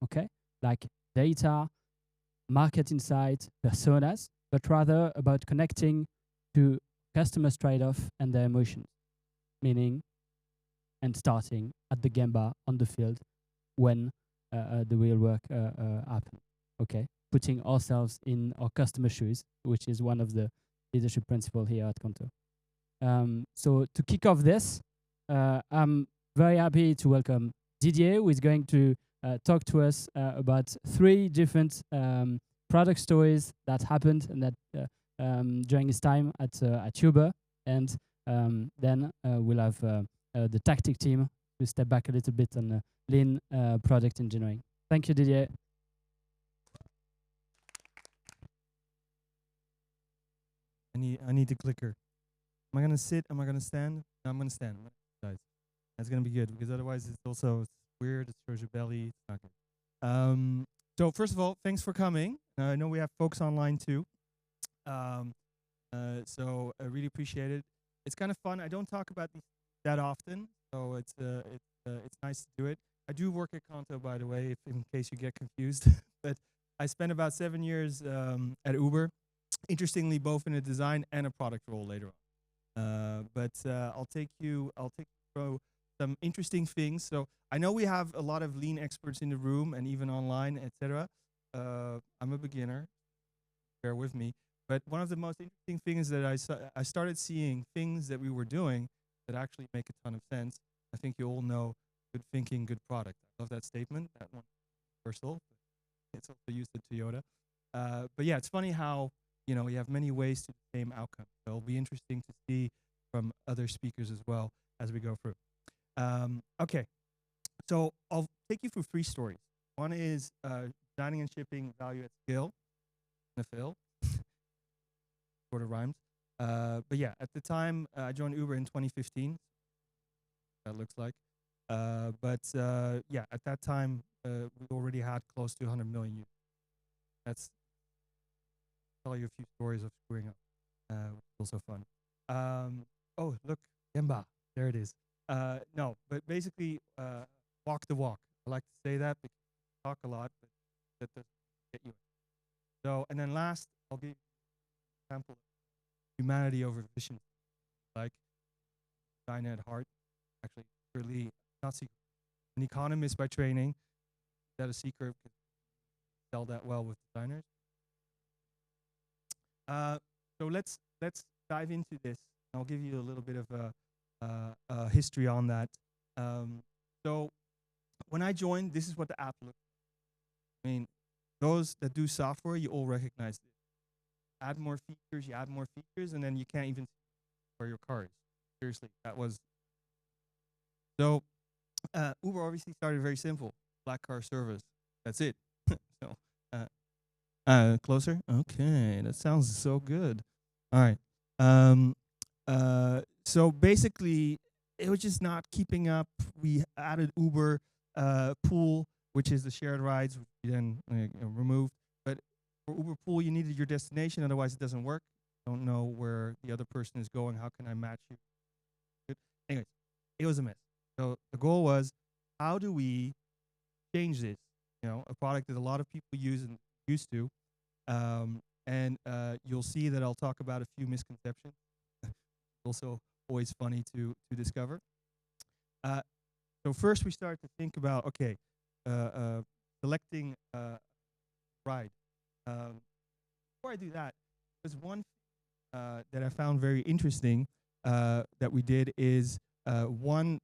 okay? Like data, market insight, personas, but rather about connecting to customers' trade-off and their emotions, meaning and starting at the Gemba on the field when the real work happens. Okay, putting ourselves in our customer shoes, which is one of the leadership principles here at Conto. So to kick off this, I'm very happy to welcome Didier, who is going to talk to us about 3 different product stories that happened and that during his time at Uber, and then we'll have the tactic team to step back a little bit on lean product engineering. Thank you, Didier. I need the clicker. Am I gonna sit? Am I gonna stand? No, I'm gonna stand, guys. That's gonna be good because otherwise it's weird. It shows your belly. It's not good. So first of all, thanks for coming. I know we have folks online too. So I really appreciate it. It's kind of fun. I don't talk about these that often, so it's nice to do it. I do work at Conto, by the way, if in case you get confused. But I spent about 7 years at Uber. Interestingly, both in a design and a product role later on. But I'll take you through some interesting things. So I know we have a lot of lean experts in the room and even online, etc. I'm a beginner. Bear with me. But one of the most interesting things that I started seeing things that we were doing that actually make a ton of sense. I think you all know good thinking, good product. I love that statement. That one universal. It's also used at Toyota. But yeah, it's funny how you have many ways to the same outcome. So it'll be interesting to see from other speakers as well as we go through. Okay, so I'll take you through 3 stories. One is designing and shipping value at scale. Phil. Sort of rhymes. But yeah, at the time, I joined Uber in 2015. That looks like. But yeah, at that time, we already had close to 100 million users. That's tell you a few stories of screwing up, which is also fun. Oh, look, Gemba. There it is. No, but basically, walk the walk. I like to say that because I talk a lot, but that doesn't get you. So, and then last, I'll give you an example of humanity over vision. Like, China at heart, actually, really not secret. An economist by training. Is that a secret? Could sell that well with designers. So let's dive into this. I'll give you a little bit of a history on that. So when I joined, this is what the app looked like. I mean, those that do software, you all recognize this. Add more features, you add more features, and then you can't even see where your car is. Seriously, that was. So Uber obviously started very simple. Black car service. That's it. So closer? Okay, that sounds so good. All right. So basically, it was just not keeping up. We added Uber Pool, which is the shared rides, which we then removed. But for Uber Pool, you needed your destination, otherwise it doesn't work. Don't know where the other person is going. How can I match you? Anyways, it was a mess. So the goal was, how do we change this? A product that a lot of people use and used to. And you'll see that I'll talk about a few misconceptions. Also always funny to discover. So first we start to think about, okay, selecting a ride. Before I do that, there's one that I found very interesting that we did is one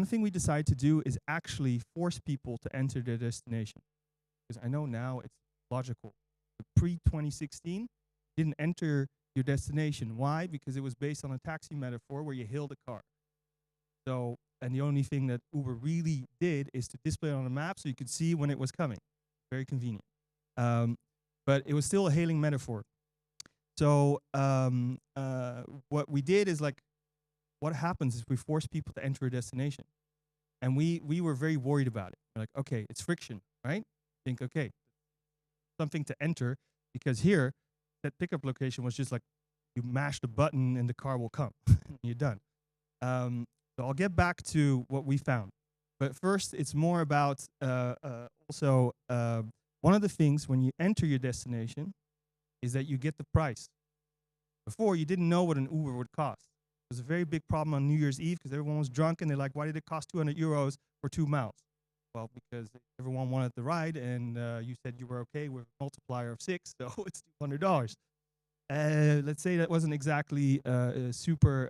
thing we decided to do is actually force people to enter their destination. Because I know now it's logical. Pre-2016, didn't enter your destination. Why? Because it was based on a taxi metaphor where you hailed a car. So, and the only thing that Uber really did is to display it on a map so you could see when it was coming. Very convenient. But it was still a hailing metaphor. So what we did is like, what happens is we force people to enter a destination. And we were very worried about it. We're like, okay, it's friction, right? Think, okay, something to enter, because here, that pickup location was just like, you mash the button and the car will come. And you're done. So I'll get back to what we found. But first, it's more about also one of the things when you enter your destination is that you get the price. Before, you didn't know what an Uber would cost. It was a very big problem on New Year's Eve because everyone was drunk and they're like, why did it cost 200 euros for 2 miles? Well, because everyone wanted the ride and you said you were okay with a multiplier of 6, so it's $200. Let's say that wasn't exactly super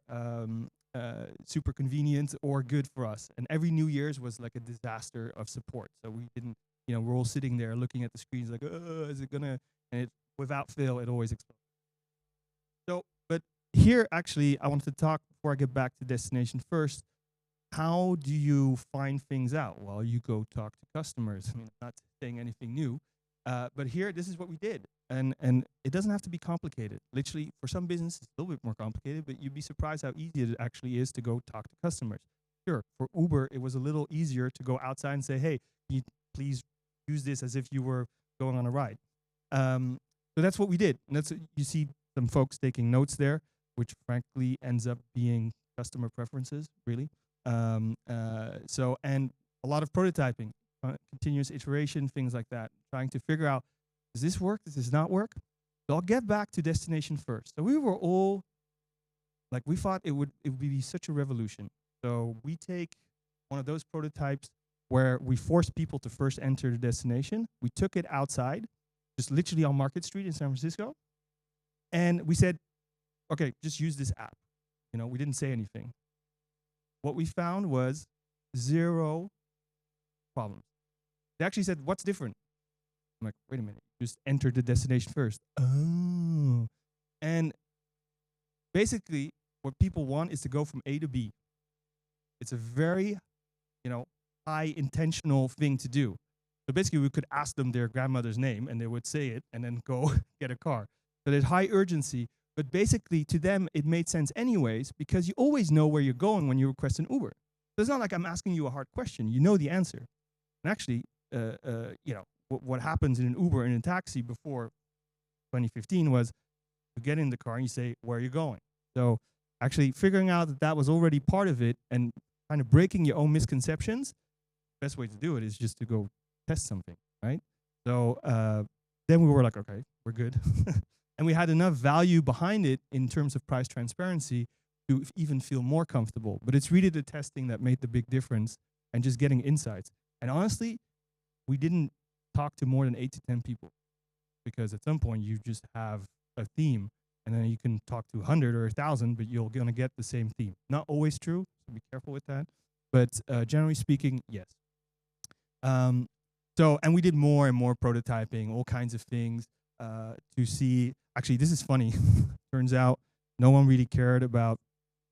super convenient or good for us. And every New Year's was like a disaster of support. So we didn't, we're all sitting there looking at the screens like, is it gonna? And it, without fail, it always explodes. So, but here actually, I wanted to talk before I get back to destination first. How do you find things out? Well, you go talk to customers. I mean, I'm not saying anything new, but here, this is what we did. And it doesn't have to be complicated. Literally, for some businesses, it's a little bit more complicated, but you'd be surprised how easy it actually is to go talk to customers. Sure, for Uber, it was a little easier to go outside and say, hey, can you please use this as if you were going on a ride. So that's what we did. And that's, you see some folks taking notes there, which frankly ends up being customer preferences, really. And a lot of prototyping, continuous iteration, things like that, trying to figure out, does this work? Does this not work? So I'll get back to destination first. So we were all, like, we thought it would be such a revolution. So we take one of those prototypes where we forced people to first enter the destination. We took it outside, just literally on Market Street in San Francisco. And we said, okay, just use this app. We didn't say anything. What we found was 0 problems. They actually said, what's different? I'm like, wait a minute, just enter the destination first. Oh. And basically, what people want is to go from A to B. It's a very, high intentional thing to do. So basically, we could ask them their grandmother's name, and they would say it, and then go get a car. So there's high urgency, but basically, to them, it made sense anyways, because you always know where you're going when you request an Uber. So it's not like I'm asking you a hard question. You know the answer. And actually, what happens in an Uber and in a taxi before 2015 was you get in the car and you say, where are you going? So actually figuring out that that was already part of it and kind of breaking your own misconceptions, the best way to do it is just to go test something, right? So then we were like, okay, we're good. And we had enough value behind it in terms of price transparency to even feel more comfortable. But it's really the testing that made the big difference and just getting insights. And honestly, we didn't talk to more than 8 to 10 people, because at some point you just have a theme, and then you can talk to 100 or 1,000, but you're going to get the same theme. Not always true, so be careful with that. But generally speaking, yes. And we did more and more prototyping, all kinds of things to see. Actually, this is funny. Turns out no one really cared about,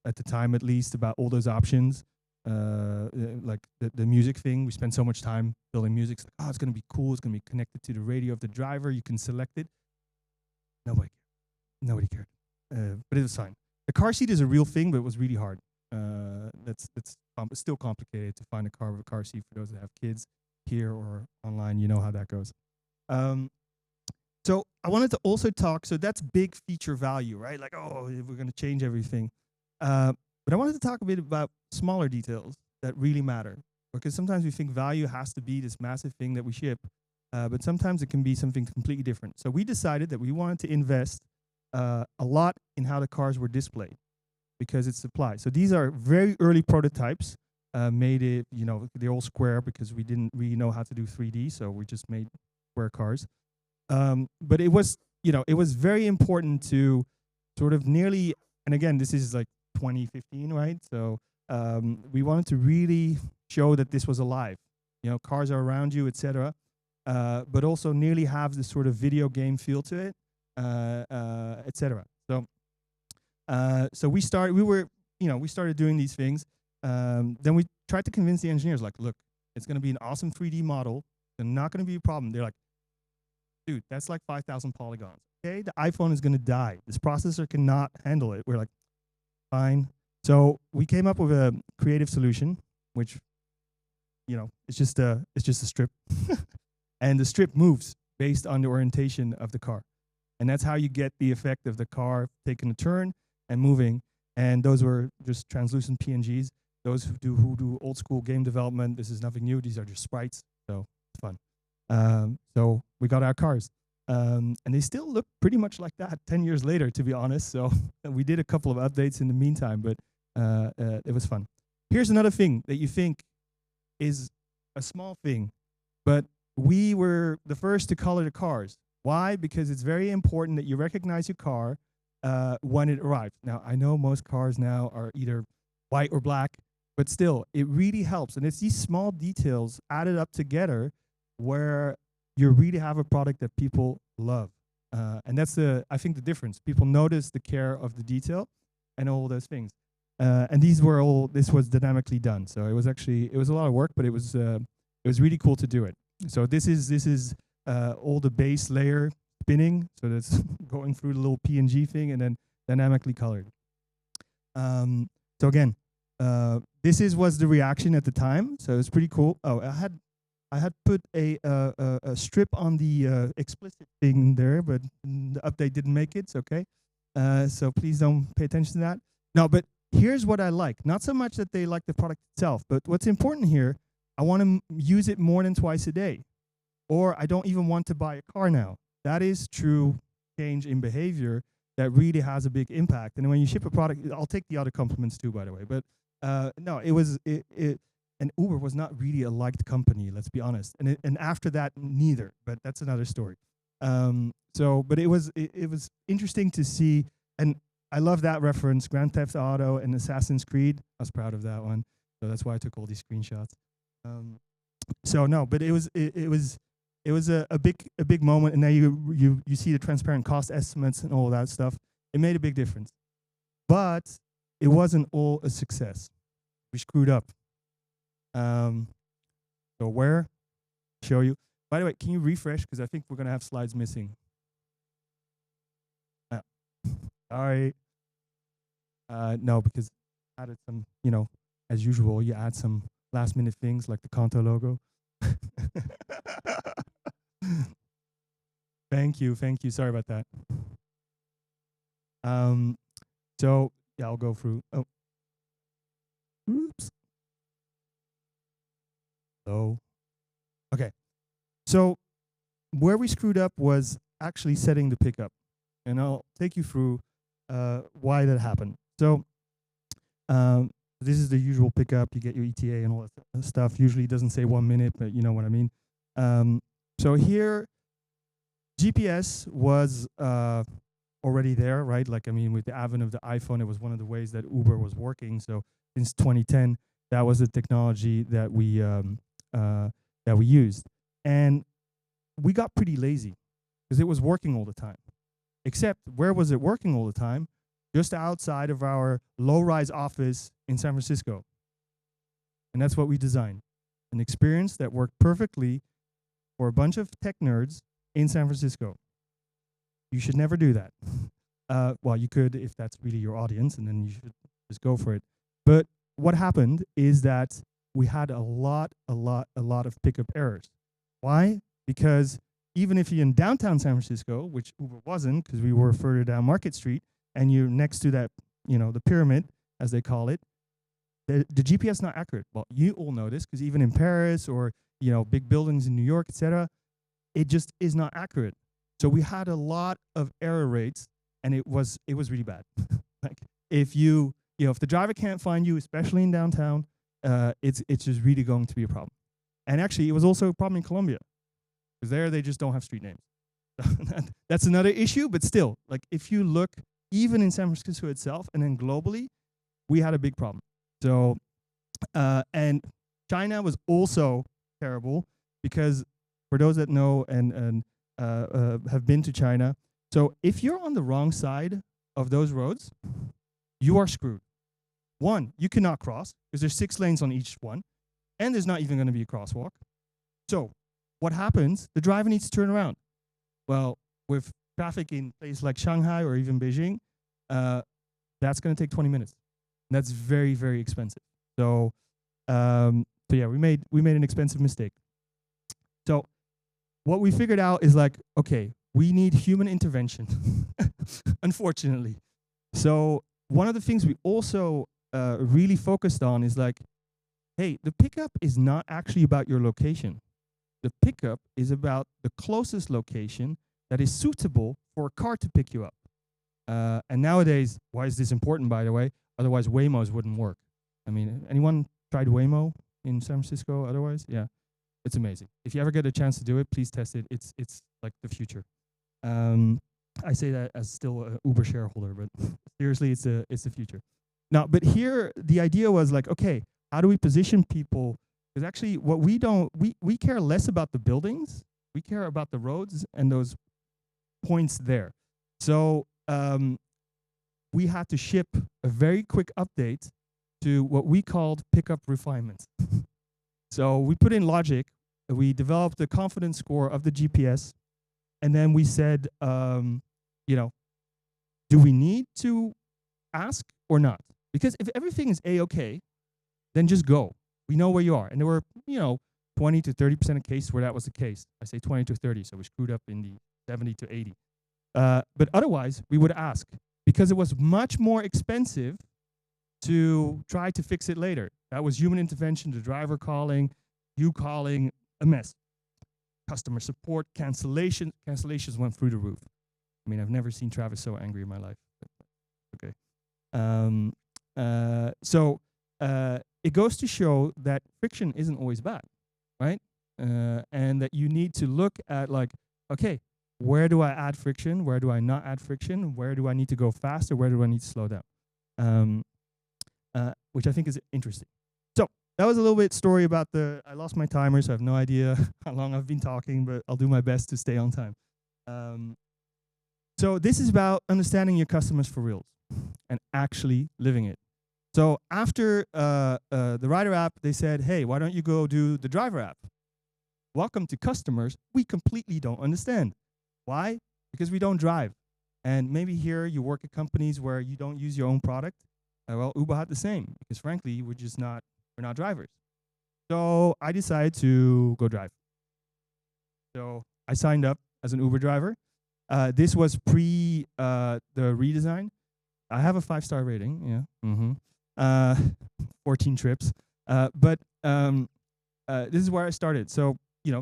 at the time at least, about all those options. Like the music thing, we spent so much time building music. It's like, oh, it's going to be cool. It's going to be connected to the radio of the driver. You can select it. Nobody cared. But it was fine. The car seat is a real thing, but it was really hard. It's still complicated to find a car with a car seat for those that have kids here or online. You know how that goes. So I wanted to also talk. So that's big feature value, right? Like, oh, we're going to change everything. But I wanted to talk a bit about smaller details that really matter, because sometimes we think value has to be this massive thing that we ship, but sometimes it can be something completely different. So we decided that we wanted to invest a lot in how the cars were displayed, because it's supply. So these are very early prototypes, made it, they're all square because we didn't really know how to do 3D, so we just made square cars. But it was, it was very important to sort of nearly, and again, this is like 2015, right? So we wanted to really show that this was alive. Cars are around you, etc. But also nearly have this sort of video game feel to it, etc. So we started doing these things. Then we tried to convince the engineers, like, look, it's going to be an awesome 3D model. It's not going to be a problem. They're like, dude, that's like 5,000 polygons. Okay, the iPhone is going to die. This processor cannot handle it. We're like, fine. So we came up with a creative solution, which, it's just a strip, and the strip moves based on the orientation of the car, and that's how you get the effect of the car taking a turn and moving. And those were just translucent PNGs. Those who do old school game development, this is nothing new. These are just sprites, so it's fun. So we got our cars. And they still look pretty much like that 10 years later, to be honest. So we did a couple of updates in the meantime, but it was fun. Here's another thing that you think is a small thing, but we were the first to color the cars. Why? Because it's very important that you recognize your car when it arrives. Now, I know most cars now are either white or black, but still, it really helps. And it's these small details added up together where you really have a product that people love. And that's I think the difference. People notice the care of the detail and all those things. And this was dynamically done. So it was a lot of work, but it was really cool to do it. So this is all the base layer spinning. So that's going through the little PNG thing and then dynamically colored. So again, this was the reaction at the time. So it's pretty cool. Oh, I had put a strip on the explicit thing there, but the update didn't make it. It's okay. So please don't pay attention to that. No, but here's what I like. Not so much that they like the product itself, but what's important here, I want to use it more than twice a day. Or I don't even want to buy a car now. That is true change in behavior that really has a big impact. And when you ship a product, I'll take the other compliments too, by the way. But no, and Uber was not really a liked company, let's be honest. And after that, neither. But that's another story. But it was interesting to see, and I love that reference, Grand Theft Auto and Assassin's Creed. I was proud of that one, so that's why I took all these screenshots. So no, but it was a big moment, and now you see the transparent cost estimates and all that stuff. It made a big difference, but it wasn't all a success. We screwed up. So where? Show you. By the way, can you refresh? Because I think we're going to have slides missing. Sorry. No, because I added some, as usual, you add some last minute things like the Kanto logo. Thank you. Sorry about that. So yeah, I'll go through. Oh. Oops. So, okay. So where we screwed up was actually setting the pickup. And I'll take you through why that happened. So this is the usual pickup. You get your ETA and all that stuff. Usually it doesn't say 1 minute, but you know what I mean. So here, GPS was already there, right? Like, I mean, with the advent of the iPhone, it was one of the ways that Uber was working. So since 2010, that was the technology that we used. And we got pretty lazy because it was working all the time. Except where was it working all the time? Just outside of our low-rise office in San Francisco. And that's what we designed. An experience that worked perfectly for a bunch of tech nerds in San Francisco. You should never do that. Well, you could if that's really your audience, and then you should just go for it. But what happened is that we had a lot of pickup errors. Why? Because even if you're in downtown San Francisco, which Uber wasn't, because we were further down Market Street, and you're next to that, the pyramid, as they call it, the GPS not accurate. Well, you all know this, because even in Paris or, big buildings in New York, etc., it just is not accurate. So we had a lot of error rates, and it was really bad. Like if if the driver can't find you, especially in downtown, it's just really going to be a problem. And actually, it was also a problem in Colombia, because there they just don't have street names. That's another issue, but still, like if you look even in San Francisco itself and then globally, we had a big problem. So, and China was also terrible, because for those that know and have been to China, so if you're on the wrong side of those roads, you are screwed. One, you cannot cross, because there's 6 lanes on each one, and there's not even going to be a crosswalk. So what happens? The driver needs to turn around. Well, with traffic in places like Shanghai or even Beijing, that's going to take 20 minutes. And that's very, very expensive. So, yeah, we made an expensive mistake. So what we figured out is like, okay, we need human intervention, unfortunately. So one of the things we also really focused on is like, hey, the pickup is not actually about your location. The pickup is about the closest location that is suitable for a car to pick you up. And nowadays, why is this important, by the way? Otherwise, Waymos wouldn't work. I mean, anyone tried Waymo in San Francisco otherwise? Yeah, it's amazing. If you ever get a chance to do it, please test it. It's like the future. I say that as still an Uber shareholder, but seriously, it's the future. Now, but here, the idea was like, okay, how do we position people? Because actually, what we care less about the buildings. We care about the roads and those points there. So we had to ship a very quick update to what we called pickup refinements. So we put in logic. We developed the confidence score of the GPS, and then we said, you know, do we need to ask or not? Because if everything is A-okay, then just go. We know where you are. And there were, 20 to 30% of cases where that was the case. I say 20 to 30, so we screwed up in the 70 to 80. But otherwise, we would ask, because it was much more expensive to try to fix it later. That was human intervention, the driver calling, you calling, a mess. Customer support, cancellations went through the roof. I mean, I've never seen Travis so angry in my life. Okay. So it goes to show that friction isn't always bad, right? And that you need to look at like, okay, where do I add friction? Where do I not add friction? Where do I need to go faster? Where do I need to slow down? Which I think is interesting. So that was a little bit story about I lost my timer, so I have no idea how long I've been talking, but I'll do my best to stay on time. So this is about understanding your customers for reals and actually living it. So after the Rider app, they said, hey, why don't you go do the Driver app? Welcome to customers we completely don't understand. Why? Because we don't drive. And maybe here you work at companies where you don't use your own product. Well, Uber had the same, because frankly, we're not drivers. So I decided to go drive. So I signed up as an Uber driver. This was pre the redesign. I have a 5-star rating, yeah. 14 trips. But this is where I started. So,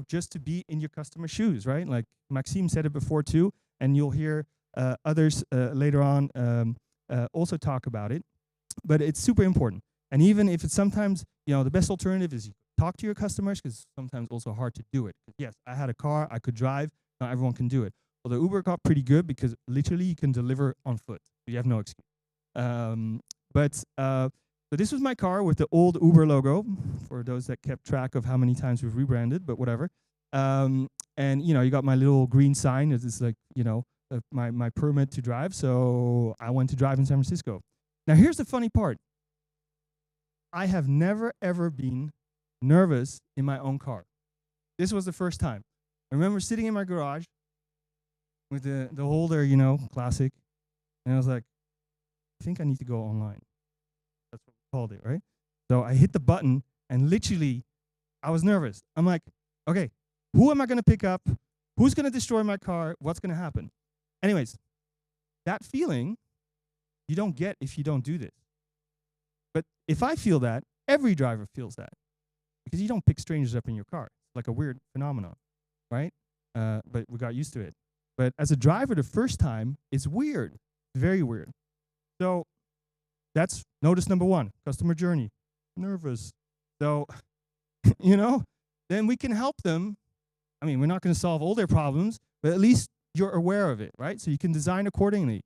just to be in your customer's shoes, right? Like Maxime said it before too, and you'll hear others later on also talk about it. But it's super important. And even if it's sometimes, the best alternative is you talk to your customers, because sometimes also hard to do it. Yes, I had a car, I could drive, not everyone can do it. Well, the Uber got pretty good because literally you can deliver on foot. You have no excuse. So this was my car with the old Uber logo, for those that kept track of how many times we've rebranded, but whatever. And you got my little green sign. It's like, my permit to drive. So I went to drive in San Francisco. Now here's the funny part. I have never ever been nervous in my own car. This was the first time. I remember sitting in my garage with the holder, classic. And I was like, I think I need to go online. That's what we called it, right? So I hit the button, and literally, I was nervous. I'm like, okay, who am I going to pick up? Who's going to destroy my car? What's going to happen? Anyways, that feeling you don't get if you don't do this. But if I feel that, every driver feels that. Because you don't pick strangers up in your car. It's like a weird phenomenon, right? But we got used to it. But as a driver, the first time, it's weird. Very weird. So that's notice number 1, customer journey. Nervous. So, then we can help them. I mean, we're not going to solve all their problems, but at least you're aware of it, right? So you can design accordingly.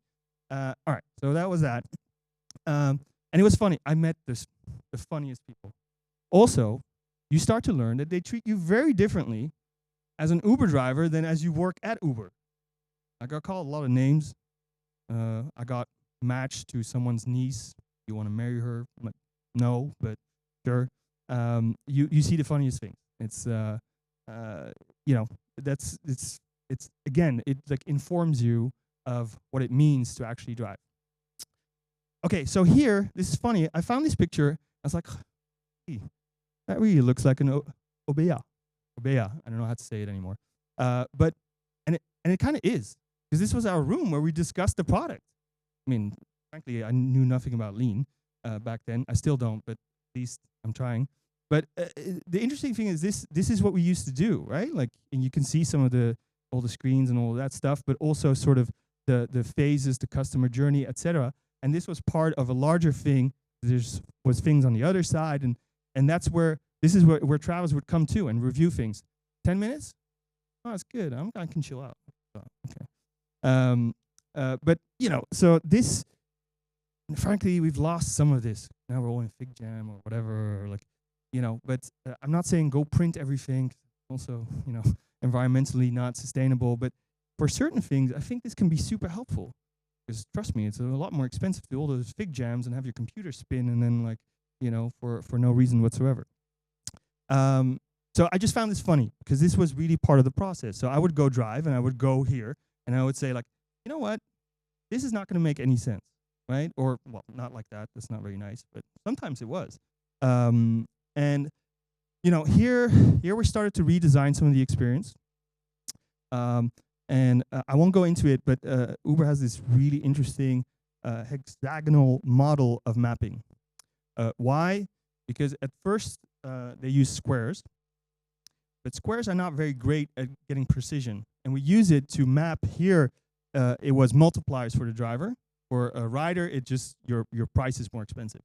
All right, so that was that. And it was funny. I met the funniest people. Also, you start to learn that they treat you very differently as an Uber driver than as you work at Uber. I got called a lot of names. I got matched to someone's niece. You want to marry her? I'm like, no, but sure. You see the funniest things. It's it's again, it like informs you of what it means to actually drive. Okay, so here, this is funny. I found this picture. I was like, hey, that really looks like an Obeya. Obeya. I don't know how to say it anymore. But it kind of is, because this was our room where we discussed the product. I mean, frankly, I knew nothing about lean. back then. I still don't, but at least I'm trying. But the interesting thing is this is what we used to do, right? Like, and you can see some of all the screens and all of that stuff, but also sort of the phases, the customer journey, etc. And this was part of a larger thing. Was things on the other side, and that's where this is where Travis would come to and review things. 10 minutes? Oh, that's good. I can chill out. Oh, okay. But you know, so this, frankly, we've lost some of this. Now we're all in FigJam or whatever, or like, you know. But I'm not saying go print everything. Also, you know, environmentally not sustainable. But for certain things, I think this can be super helpful. Because trust me, it's a lot more expensive to do all those FigJams and have your computer spin and then, like, you know, for no reason whatsoever. So I just found this funny because this was really part of the process. So I would go drive and I would go here and I would say, like, you know what, this is not going to make any sense, right? Or, well, not like that. That's not very nice, but sometimes it was. And you know, here we started to redesign some of the experience. And I won't go into it, but Uber has this really interesting hexagonal model of mapping. Why? Because at first they use squares, but squares are not very great at getting precision. And we use it to map here. It was multipliers for the driver. For a rider, it just, your price is more expensive.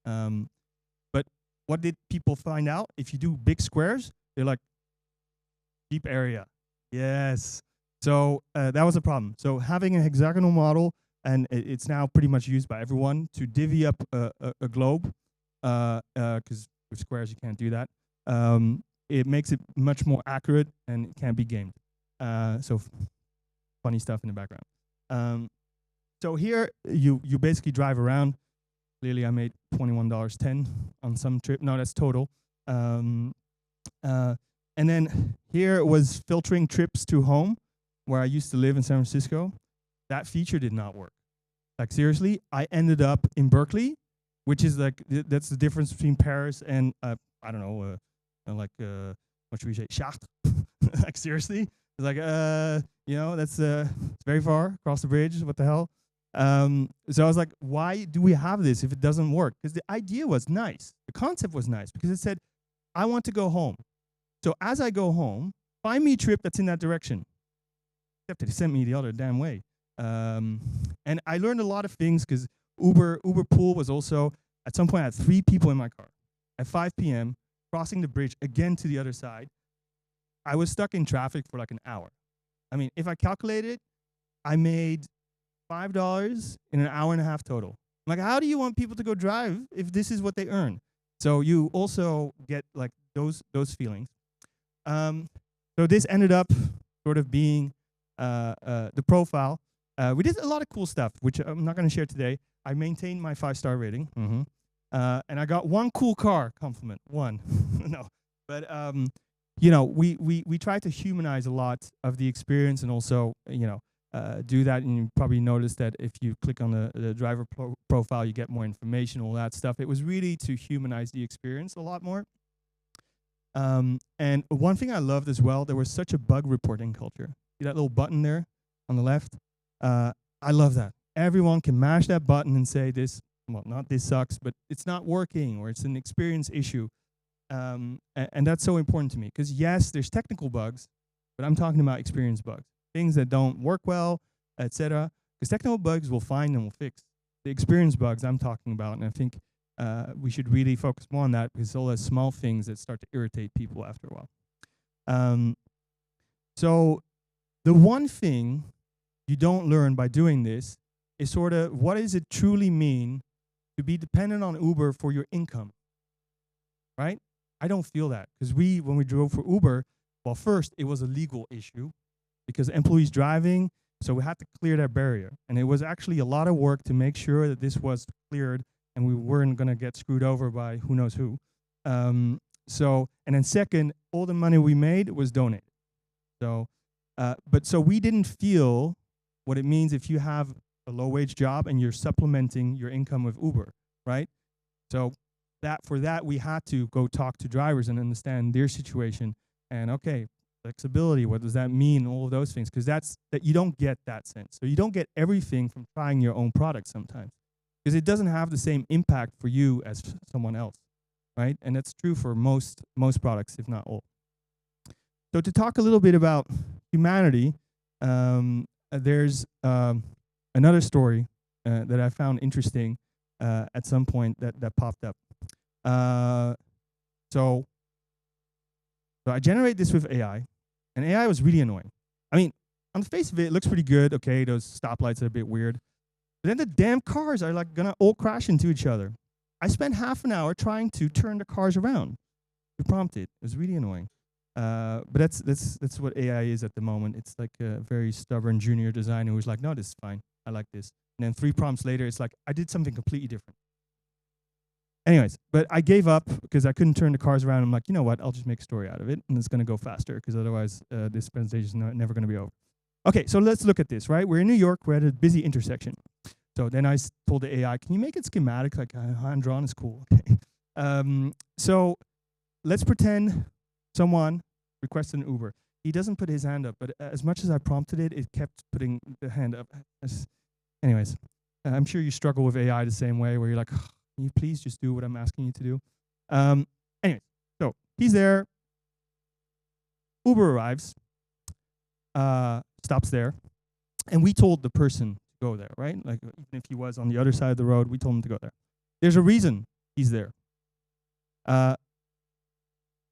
But what did people find out? If you do big squares, they're like, cheap area. Yes. So that was a problem. So having a hexagonal model, and it's now pretty much used by everyone to divvy up a globe, because with squares you can't do that. It makes it much more accurate and it can't be gamed. So funny stuff in the background. So here you basically drive around. Clearly I made $21.10 on some trip. No, that's total. And then here was filtering trips to home, where I used to live in San Francisco. That feature did not work. Like, seriously, I ended up in Berkeley, which is like, that's the difference between Paris and, I don't know, what should we say, Chartres? Like, seriously? It's like, you know, that's it's very far across the bridge, what the hell? So I was like, why do we have this if it doesn't work? Because the idea was nice. The concept was nice because it said, I want to go home. So as I go home, find me a trip that's in that direction. Except they sent me the other damn way. And I learned a lot of things because Uber Pool was also, at some point I had 3 people in my car. At 5 p.m., crossing the bridge again to the other side, I was stuck in traffic for like an hour. I mean, if I calculated, I made $5 in an hour and a half total. I'm like, how do you want people to go drive if this is what they earn? So you also get like those feelings. So this ended up sort of being the profile. We did a lot of cool stuff, which I'm not going to share today. I maintained my 5-star rating. And I got 1 cool car compliment. 1. No. But, you know, we try to humanize a lot of the experience and also, you know, do that. And you probably noticed that if you click on the driver profile, you get more information, all that stuff. It was really to humanize the experience a lot more. And one thing I loved as well, there was such a bug reporting culture. See that little button there on the left? I love that. Everyone can mash that button and say this, well, not this sucks, but it's not working, or it's an experience issue. And that's so important to me, because yes, there's technical bugs, but I'm talking about experience bugs, things that don't work well, etc. Because technical bugs we'll find and we'll fix. The experience bugs I'm talking about, and I think we should really focus more on that, because it's all those small things that start to irritate people after a while. So the one thing you don't learn by doing this is sort of, what does it truly mean to be dependent on Uber for your income, right? I don't feel that, because when we drove for Uber, well, first it was a legal issue because employees driving, so we had to clear that barrier. And it was actually a lot of work to make sure that this was cleared and we weren't going to get screwed over by who knows who. And then second, all the money we made was donated. So, so we didn't feel what it means if you have a low-wage job and you're supplementing your income with Uber, right? So for that, we had to go talk to drivers and understand their situation. And okay, flexibility, what does that mean? All of those things, because that you don't get that sense. So you don't get everything from trying your own product sometimes. because it doesn't have the same impact for you as someone else, right? And that's true for most products, if not all. So to talk a little bit about humanity, there's another story that I found interesting at some point that popped up. So I generate this with AI, and AI was really annoying. I mean, on the face of it, it looks pretty good. Okay, those stoplights are a bit weird. But then the damn cars are like gonna all crash into each other. I spent half an hour trying to turn the cars around to prompt it. It was really annoying. But that's what AI is at the moment. It's like a very stubborn junior designer who's like, no, this is fine. I like this. And then 3 prompts later, it's like, I did something completely different. Anyways, but I gave up because I couldn't turn the cars around. I'm like, you know what? I'll just make a story out of it, and it's going to go faster because otherwise this presentation is never going to be over. Okay, so let's look at this, right? We're in New York. We're at a busy intersection. So then I told the AI, can you make it schematic? Like hand-drawn is cool. Okay. So let's pretend someone requested an Uber. He doesn't put his hand up, but as much as I prompted it, it kept putting the hand up. Anyways, I'm sure you struggle with AI the same way, where you're like, can you please just do what I'm asking you to do? Anyways, so he's there. Uber arrives, stops there, and we told the person to go there, right? Like, even if he was on the other side of the road, we told him to go there. There's a reason he's there.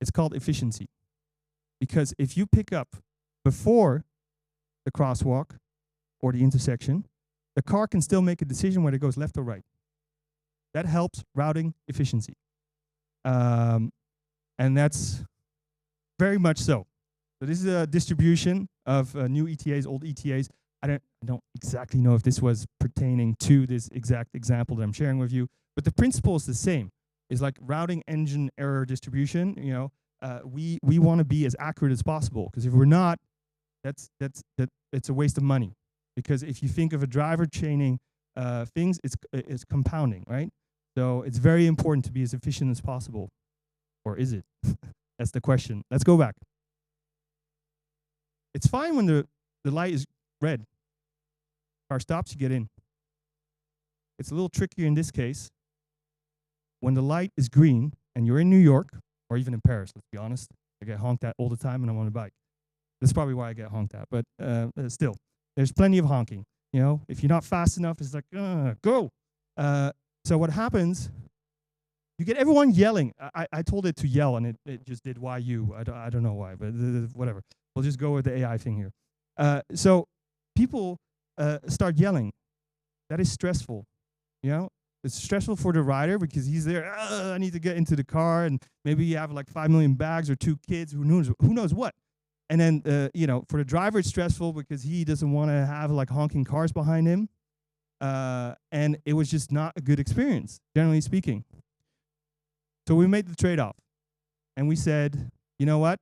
It's called efficiency. Because if you pick up before the crosswalk or the intersection, the car can still make a decision whether it goes left or right. That helps routing efficiency. And that's very much so. So this is a distribution of new ETAs, old ETAs. I don't exactly know if this was pertaining to this exact example that I'm sharing with you, but the principle is the same. It's like routing engine error distribution. You know, we want to be as accurate as possible, because if we're not, it's a waste of money. Because if you think of a driver chaining things, it's compounding, right? So it's very important to be as efficient as possible. Or is it? That's the question. Let's go back. It's fine when the light is red. Car stops, you get in. It's a little trickier in this case. When the light is green and you're in New York, or even in Paris, let's be honest, I get honked at all the time and I'm on a bike. That's probably why I get honked at, but still, there's plenty of honking. You know, if you're not fast enough, it's like, go. So what happens, you get everyone yelling. I told it to yell, and it just did YU. I don't know why, but whatever. We'll just go with the AI thing here. So people start yelling. That is stressful, you know? It's stressful for the rider because he's there, I need to get into the car, and maybe you have like 5 million bags or 2 kids, who knows what. And then, you know, for the driver, it's stressful because he doesn't want to have like honking cars behind him. And it was just not a good experience, generally speaking. So we made the trade-off. And we said, you know what?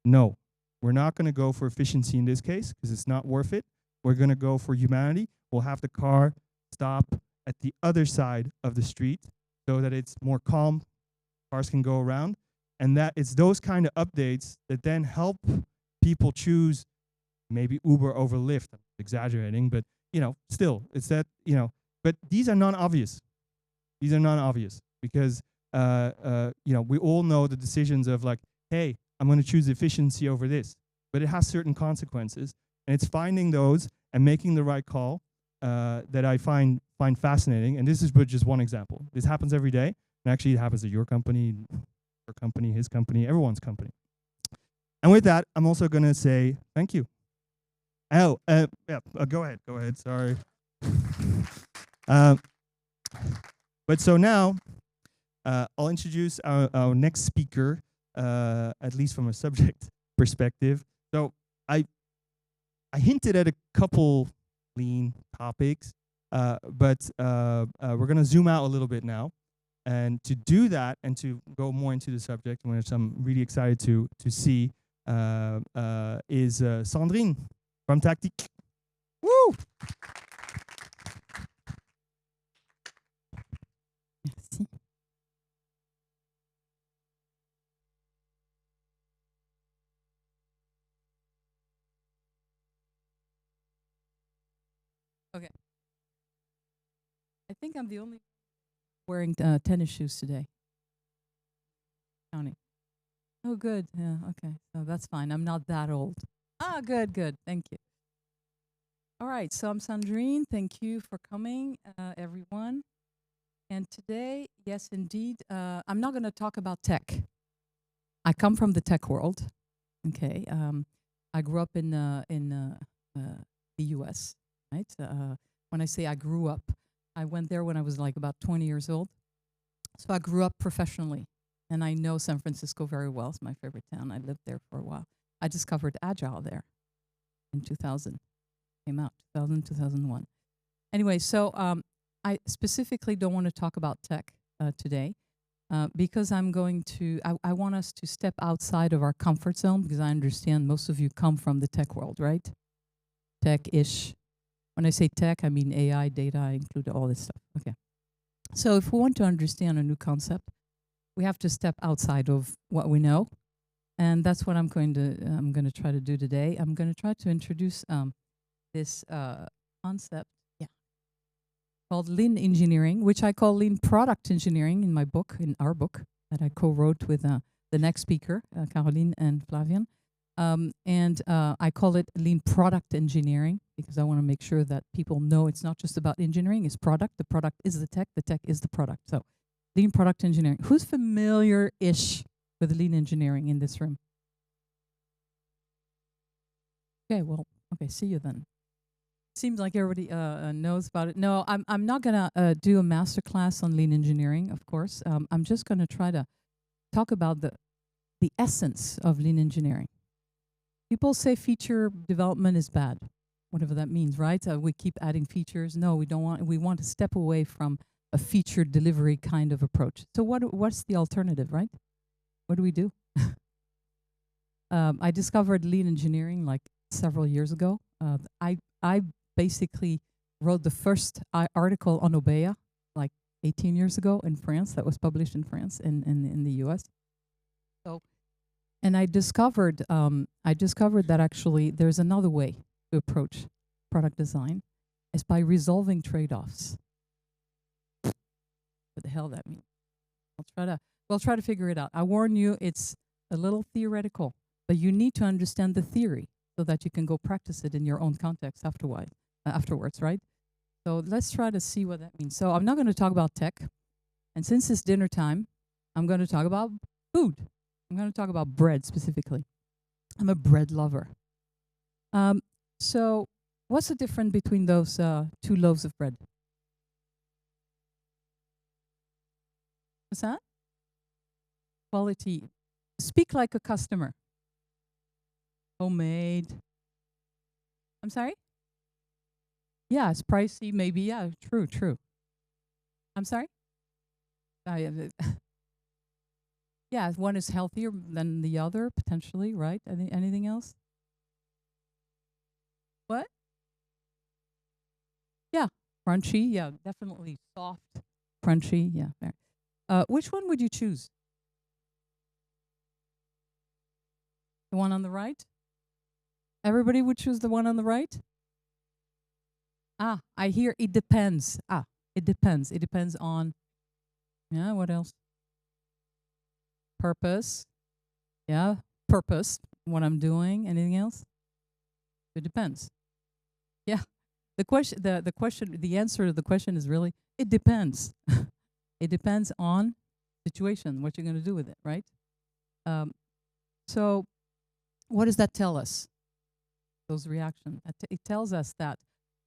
No, we're not going to go for efficiency in this case because it's not worth it. We're going to go for humanity. We'll have the car stop at the other side of the street so that it's more calm, cars can go around. And that it's those kind of updates that then help people choose maybe Uber over Lyft. I'm exaggerating, but you know, still, it's that, you know, but these are non-obvious. These are non-obvious because, you know, we all know the decisions of like, hey, I'm going to choose efficiency over this, but it has certain consequences. And it's finding those and making the right call that I find fascinating. And this is but just one example. This happens every day. And actually it happens at your company, her company, his company, everyone's company. And with that, I'm also going to say thank you. Oh, yeah, go ahead, sorry. But so now, I'll introduce our next speaker, at least from a subject perspective. So I hinted at a couple lean topics, but we're going to zoom out a little bit now. And to do that and to go more into the subject, which I'm really excited to see, is Sandrine from Tactic. Woo! Merci. Okay. I I think I'm the only wearing tennis shoes today. Counting. Oh, good. Yeah, okay. So that's fine. I'm not that old. Ah, good, good. Thank you. All right. So I'm Sandrine. Thank you for coming, everyone. And today, yes, indeed, I'm not going to talk about tech. I come from the tech world. Okay. I grew up in the U.S. Right. When I say I grew up, I went there when I was like about 20 years old. So I grew up professionally, and I know San Francisco very well. It's my favorite town. I lived there for a while. I discovered Agile there in 2000. Came out 2000, 2001. Anyway, so I specifically don't want to talk about tech today because I'm going to, I want us to step outside of our comfort zone because I understand most of you come from the tech world, right? Tech-ish. When I say tech, I mean AI, data, I include all this stuff. Okay. So if we want to understand a new concept, we have to step outside of what we know. And that's what I'm going to try to do today. I'm going to try to introduce this concept called lean engineering, which I call lean product engineering in my book, in our book that I co-wrote with the next speaker, Caroline and Flavian. I call it lean product engineering because I want to make sure that people know it's not just about engineering, it's product. The product is the tech is the product. So lean product engineering. Who's familiar-ish with lean engineering in this room? Okay, well, okay, see you then. Seems like everybody knows about it. No, I'm not gonna do a master class on lean engineering, of course. I'm just gonna try to talk about the essence of lean engineering. People say feature development is bad, whatever that means, right? We keep adding features. No, we don't want. We want to step away from a feature delivery kind of approach. So what's the alternative, right? What do we do? I discovered lean engineering like several years ago. I basically wrote the first article on Obeya like 18 years ago in France that was published in France and in the US. So, and I discovered that actually there's another way to approach product design is by resolving trade-offs. What the hell that means? We'll try to figure it out. I warn you, it's a little theoretical, but you need to understand the theory so that you can go practice it in your own context afterwards, right? So let's try to see what that means. So I'm not going to talk about tech. And since it's dinner time, I'm going to talk about food. I'm going to talk about bread specifically. I'm a bread lover. So what's the difference between those two loaves of bread? What's that? Quality. Speak like a customer. Homemade. I'm sorry? Yeah, it's pricey, maybe. Yeah, true. I'm sorry? Yeah, one is healthier than the other, potentially, right? Anything else? What? Yeah, crunchy. Yeah, definitely soft, crunchy. Yeah, fair. Which one would you choose? The one on the right? Everybody would choose the one on the right? I hear it depends. It depends. It depends on, yeah, what else? Purpose. Yeah, purpose, what I'm doing. Anything else? It depends. Yeah. The answer to the question is really, it depends. It depends on situation, what you're going to do with it, right? So what does that tell us? Those reactions. It tells us that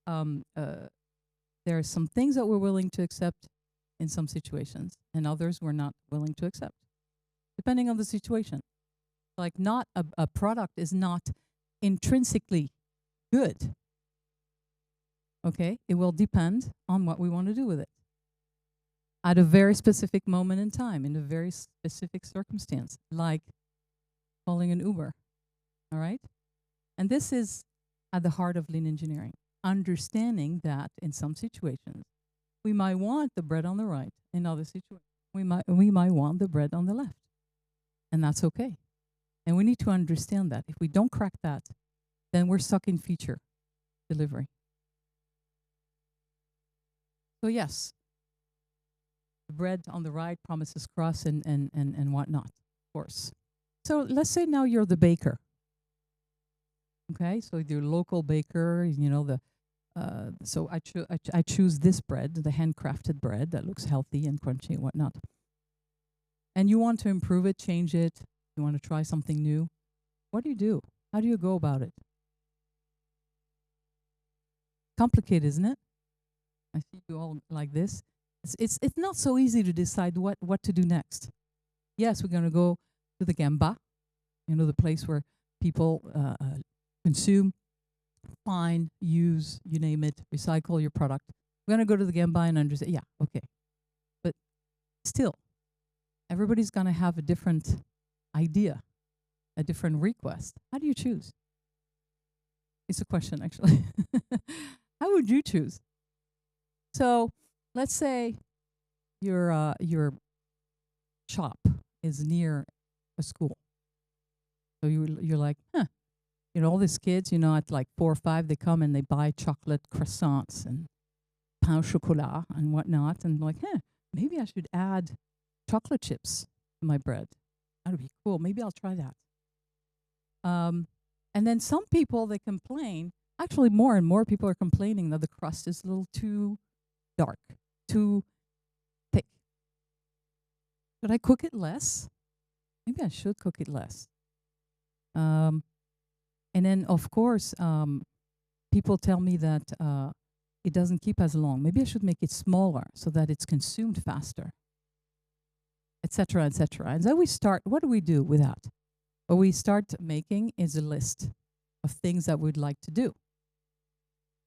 there are some things that we're willing to accept in some situations and others we're not willing to accept, depending on the situation. Like not a product is not intrinsically good. Okay? It will depend on what we want to do with it at a very specific moment in time, in a very specific circumstance, like calling an Uber. All right? And this is at the heart of lean engineering, understanding that in some situations, we might want the bread on the right. In other situations, we might want the bread on the left. And that's okay. And we need to understand that. If we don't crack that, then we're stuck in feature delivery. So yes, the bread on the right promises crust and whatnot, of course. So let's say now you're the baker. Okay, so your local baker, you know the. So I choose this bread, the handcrafted bread that looks healthy and crunchy and whatnot. And you want to improve it, change it. You want to try something new. What do you do? How do you go about it? Complicated, isn't it? I see you all like this. It's not so easy to decide what to do next. Yes, we're going to go to the Gemba, you know, the place where people consume, find, use, you name it, recycle your product. We're going to go to the Gemba and understand, yeah, okay. But still, everybody's going to have a different idea, a different request. How do you choose? It's a question, actually. How would you choose? So let's say your shop is near a school. So you're like, you know, all these kids, you know, at like 4 or 5, they come and they buy chocolate croissants and pain au chocolat and whatnot, and like, maybe I should add chocolate chips to my bread. That would be cool. Maybe I'll try that. And then some people, they complain. Actually, more and more people are complaining that the crust is a little too dark, too thick. Should I cook it less? Maybe I should cook it less. And then, of course, people tell me that it doesn't keep as long. Maybe I should make it smaller so that it's consumed faster, etc., etc. And then we start, what do we do with that? What we start making is a list of things that we'd like to do.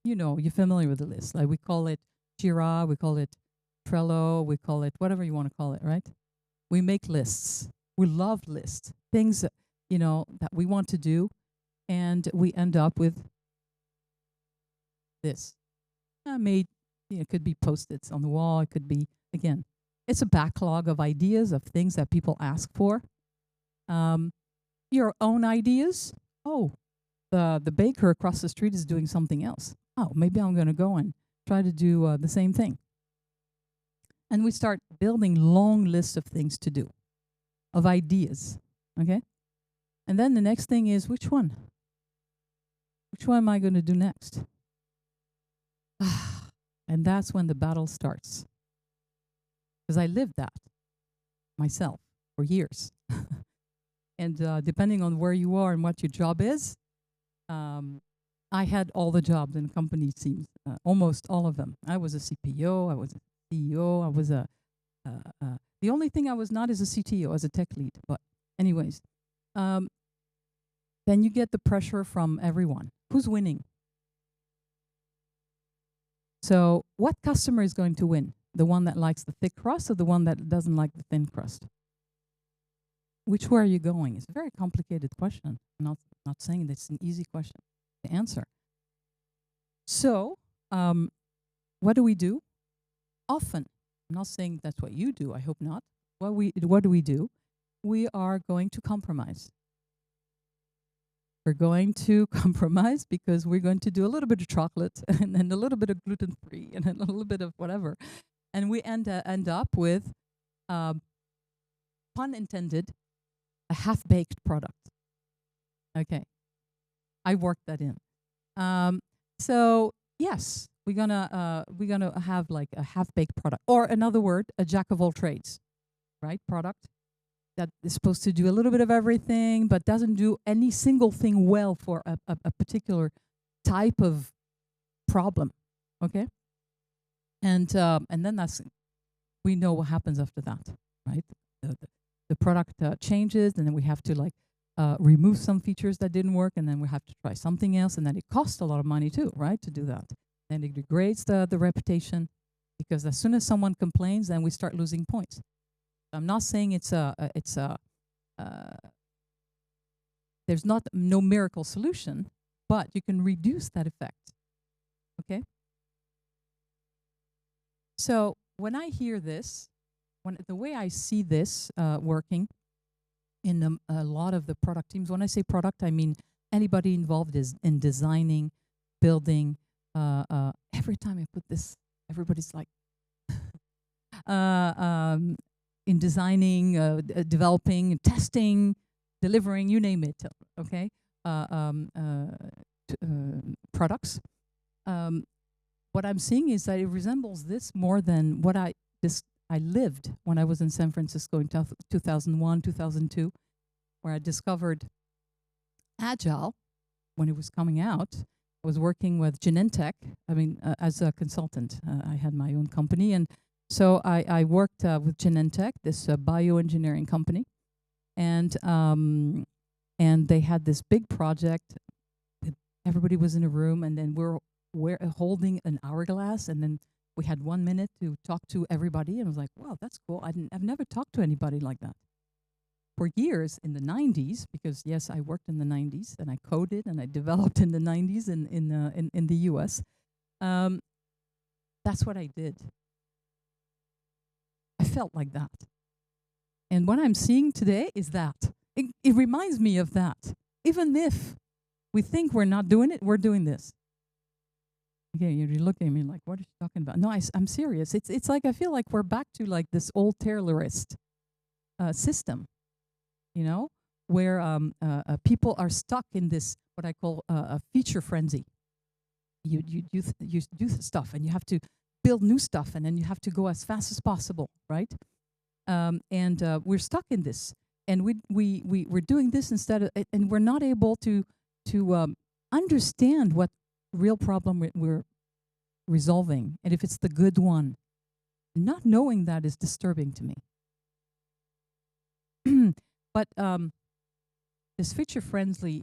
You know, you're familiar with the list. Like we call it Jira, we call it Trello, we call it whatever you want to call it, right? We make lists. We love lists, things that, you know, that we want to do, and we end up with this. It could be Post-its on the wall. It could be, again, it's a backlog of ideas, of things that people ask for. Your own ideas. Oh, the baker across the street is doing something else. Oh, maybe I'm going to go and try to do the same thing. And we start building long lists of things to do, of ideas, okay? And then the next thing is, which one? Which one am I going to do next? And that's when the battle starts. Because I lived that myself for years. And depending on where you are and what your job is, I had all the jobs in the company, it seems, almost all of them. I was a CPO, I was a CEO, I was the only thing I was not is a CTO, as a tech lead. But anyways, then you get the pressure from everyone. Who's winning? So what customer is going to win? The one that likes the thick crust or the one that doesn't like the thin crust? Which way are you going? It's a very complicated question. I'm not saying that it's an easy question to answer. So what do we do? Often, I'm not saying that's what you do, I hope not. What do we do? We are going to compromise. We're going to compromise because we're going to do a little bit of chocolate and then a little bit of gluten-free and a little bit of whatever. And we end up with, pun intended, a half-baked product. Okay, I worked that in. So yes, we're gonna have like a half-baked product, or another word, a jack of all trades, right? Product that is supposed to do a little bit of everything, but doesn't do any single thing well for a particular type of problem. Okay, and then we know what happens after that, right? The product changes, and then we have to like remove some features that didn't work, and then we have to try something else, and then it costs a lot of money too, right, to do that. And it degrades the reputation, because as soon as someone complains, then we start losing points. I'm not saying there's no miracle solution, but you can reduce that effect. Okay. So when I hear this, the way I see this working in a lot of the product teams, when I say product, I mean anybody involved in designing, building. Every time I put this, everybody's like, in designing, developing, testing, delivering, you name it, okay, products. What I'm seeing is that it resembles this more than what I lived when I was in San Francisco in 2001, 2002, where I discovered Agile when it was coming out. I was working with Genentech, as a consultant. I had my own company, and so I worked with Genentech, this bioengineering company, and they had this big project. Everybody was in a room, and then we're holding an hourglass, and then we had 1 minute to talk to everybody, and I was like, wow, that's cool. I've never talked to anybody like that. For years in the 90s, because yes, I worked in the 90s, and I coded and I developed in the 90s in the US. That's what I did. I felt like that. And what I'm seeing today is that. It reminds me of that. Even if we think we're not doing it, we're doing this. Okay, you're looking at me like, what are you talking about? No, I'm serious. It's like I feel like we're back to like this old Taylorist system, you know, where people are stuck in this what I call a feature frenzy. You do stuff, and you have to build new stuff, and then you have to go as fast as possible, right? And we're stuck in this, and we're doing this instead of, and we're not able to understand what real problem we're resolving, and if it's the good one. Not knowing that is disturbing to me. But this feature frenzy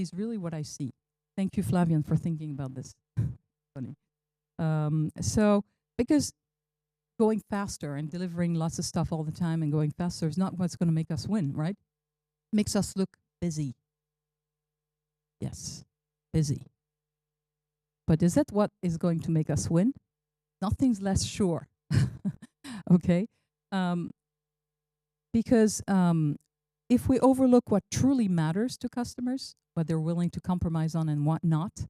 is really what I see. Thank you, Flavian, for thinking about this. Funny. So because going faster and delivering lots of stuff all the time and going faster is not what's going to make us win, right? Makes us look busy. Yes, busy. But is that what is going to make us win? Nothing's less sure. Okay? Because if we overlook what truly matters to customers, what they're willing to compromise on and what not,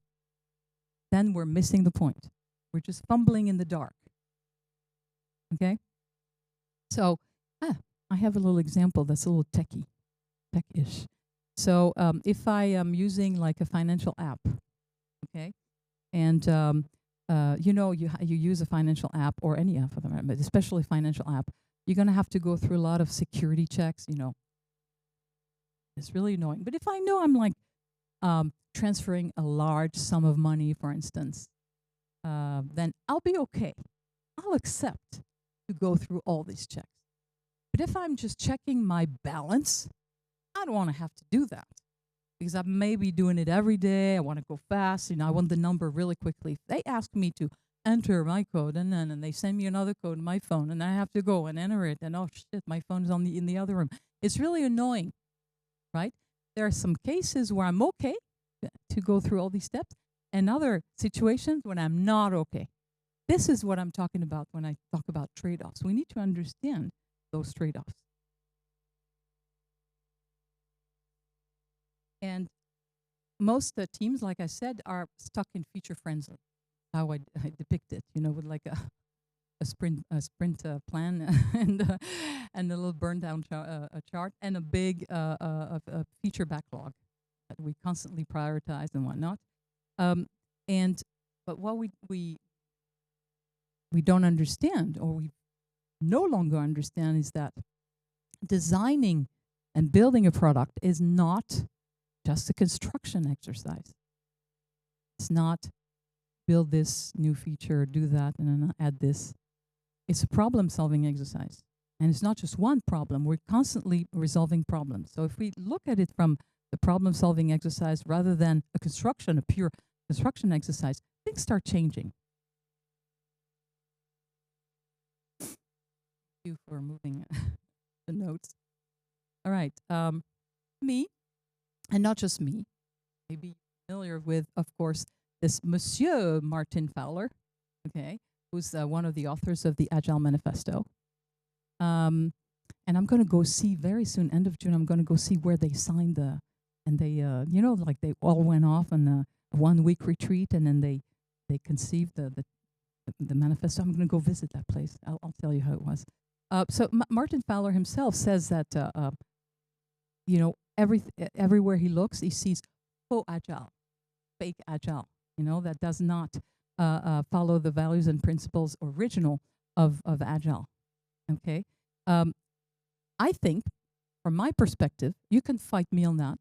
then we're missing the point. We're just fumbling in the dark. Okay? So, I have a little example that's a little tech-ish. So, if I am using like a financial app, okay, and you know, you use a financial app or any app for the matter, but especially financial app, you're going to have to go through a lot of security checks, you know. It's really annoying. But if I know I'm like transferring a large sum of money, for instance, then I'll be okay. I'll accept to go through all these checks. But if I'm just checking my balance, I don't want to have to do that because I may be doing it every day. I want to go fast. You know, I want the number really quickly. If they ask me to enter my code and they send me another code on my phone and I have to go and enter it and oh shit, my phone is in the other room. It's really annoying, right? There are some cases where I'm okay to go through all these steps and other situations when I'm not okay. This is what I'm talking about when I talk about trade-offs. We need to understand those trade-offs. And most teams, like I said, are stuck in feature frenzy. How I depict it, you know, with like a sprint plan and a little burn down chart and a big a feature backlog that we constantly prioritize and whatnot. But what we don't understand, or we no longer understand, is that designing and building a product is not just a construction exercise. It's not build this new feature, do that, and then add this. It's a problem-solving exercise. And it's not just one problem. We're constantly resolving problems. So if we look at it from the problem-solving exercise rather than a pure construction exercise, things start changing. Thank you for moving the notes. All right. Me, and not just me, maybe familiar with, of course, this Monsieur Martin Fowler, okay, who's one of the authors of the Agile Manifesto. And I'm going to go see very soon, end of June, I'm going to go see where they signed and they, you know, like they all went off on a 1 week retreat and then they conceived the the manifesto. I'm going to go visit that place. I'll tell you how it was. So Martin Fowler himself says that you know, everywhere he looks, he sees faux agile, fake agile. You know, that does not follow the values and principles original of agile. Okay, I think, from my perspective, you can fight me on that,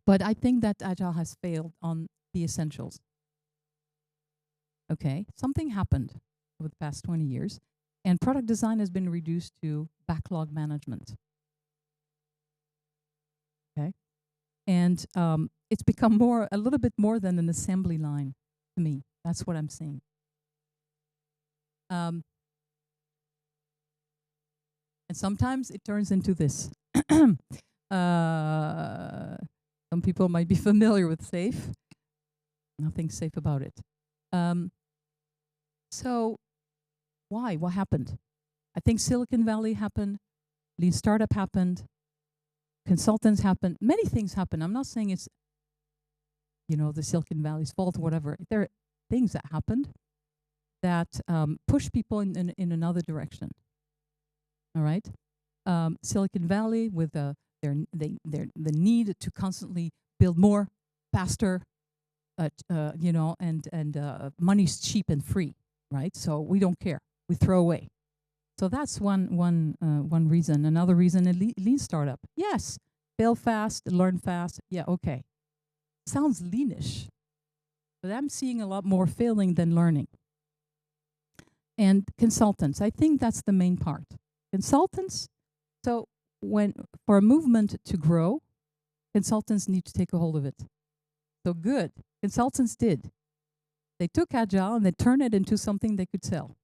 but I think that agile has failed on the essentials. Okay, something happened over the past 20 years, and product design has been reduced to backlog management. Okay, and it's become a little bit more than an assembly line to me. That's what I'm seeing. And sometimes it turns into this. Some people might be familiar with SAFe. Nothing safe about it. So why? What happened? I think Silicon Valley happened, Lean Startup happened, consultants happened, many things happened. I'm not saying it's, you know, the Silicon Valley's fault or whatever. There are things that happened that push people in another direction. All right? Silicon Valley with the need to constantly build more, faster, you know, and money's cheap and free, right? So we don't care. We throw away. So that's one reason. Another reason, a lean startup. Yes, fail fast, learn fast. Yeah, okay. Sounds leanish, but I'm seeing a lot more failing than learning. And consultants, I think that's the main part. Consultants, so for a movement to grow, consultants need to take a hold of it. So good, consultants did. They took Agile and they turned it into something they could sell.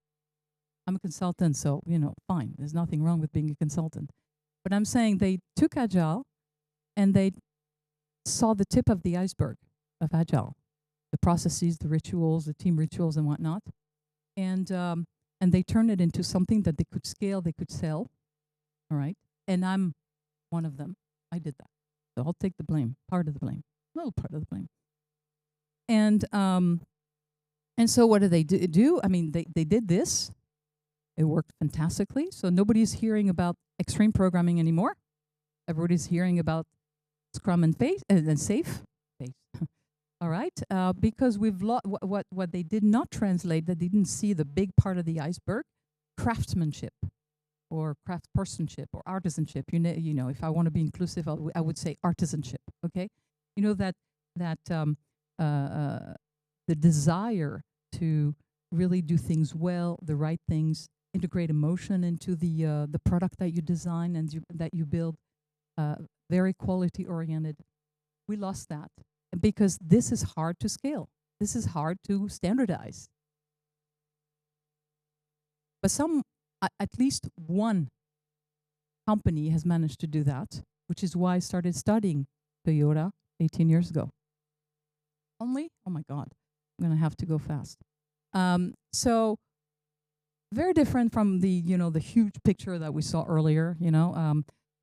I'm a consultant, so, you know, fine. There's nothing wrong with being a consultant. But I'm saying they took Agile and they saw the tip of the iceberg of Agile, the processes, the rituals, the team rituals and whatnot. And they turned it into something that they could scale, they could sell. All right. And I'm one of them. I did that. So I'll take the blame, part of the blame, a little part of the blame. And so what do they do? I mean, they did this. It worked fantastically. So nobody's hearing about extreme programming anymore. Everybody's hearing about Scrum and SAFe. All right, because we've what they did not translate, that they didn't see the big part of the iceberg, craftsmanship, or craftspersonship, or artisanship. You know, if I want to be inclusive, I would say artisanship. Okay, you know that the desire to really do things well, the right things, integrate emotion into the product that you design and that you build, very quality oriented. We lost that because this is hard to scale. This is hard to standardize. But at least one company has managed to do that, which is why I started studying Toyota 18 years ago. Only? Oh my God, I'm gonna have to go fast. So very different from the the huge picture that we saw earlier.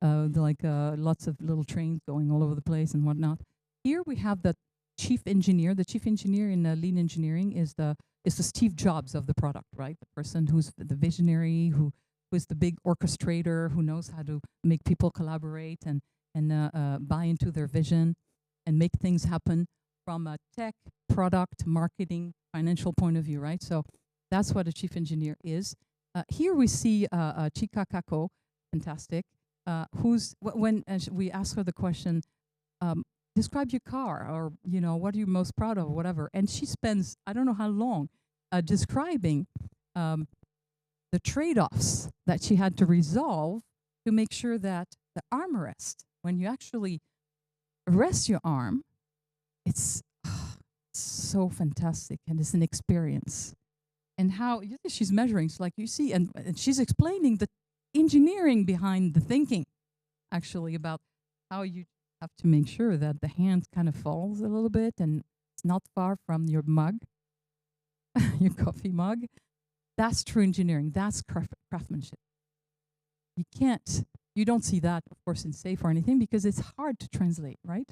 Lots of little trains going all over the place and whatnot. Here we have the chief engineer. The chief engineer in lean engineering is the Steve Jobs of the product, right? The person who's the visionary, who is the big orchestrator, who knows how to make people collaborate and buy into their vision and make things happen from a tech, product, marketing, financial point of view, right? So that's what a chief engineer is. Here we see Chika Kako, fantastic, when we ask her the question, describe your car, or what are you most proud of, or whatever, and she spends I don't know how long describing the trade-offs that she had to resolve to make sure that the armrest, when you actually rest your arm, it's so fantastic, and it's an experience. And how she's measuring, so like you see, and she's explaining the engineering behind the thinking, actually, about how you have to make sure that the hand kind of falls a little bit and it's not far from your mug, your coffee mug. That's true engineering. That's craftsmanship. You don't see that, of course, in SAFe or anything, because it's hard to translate, right?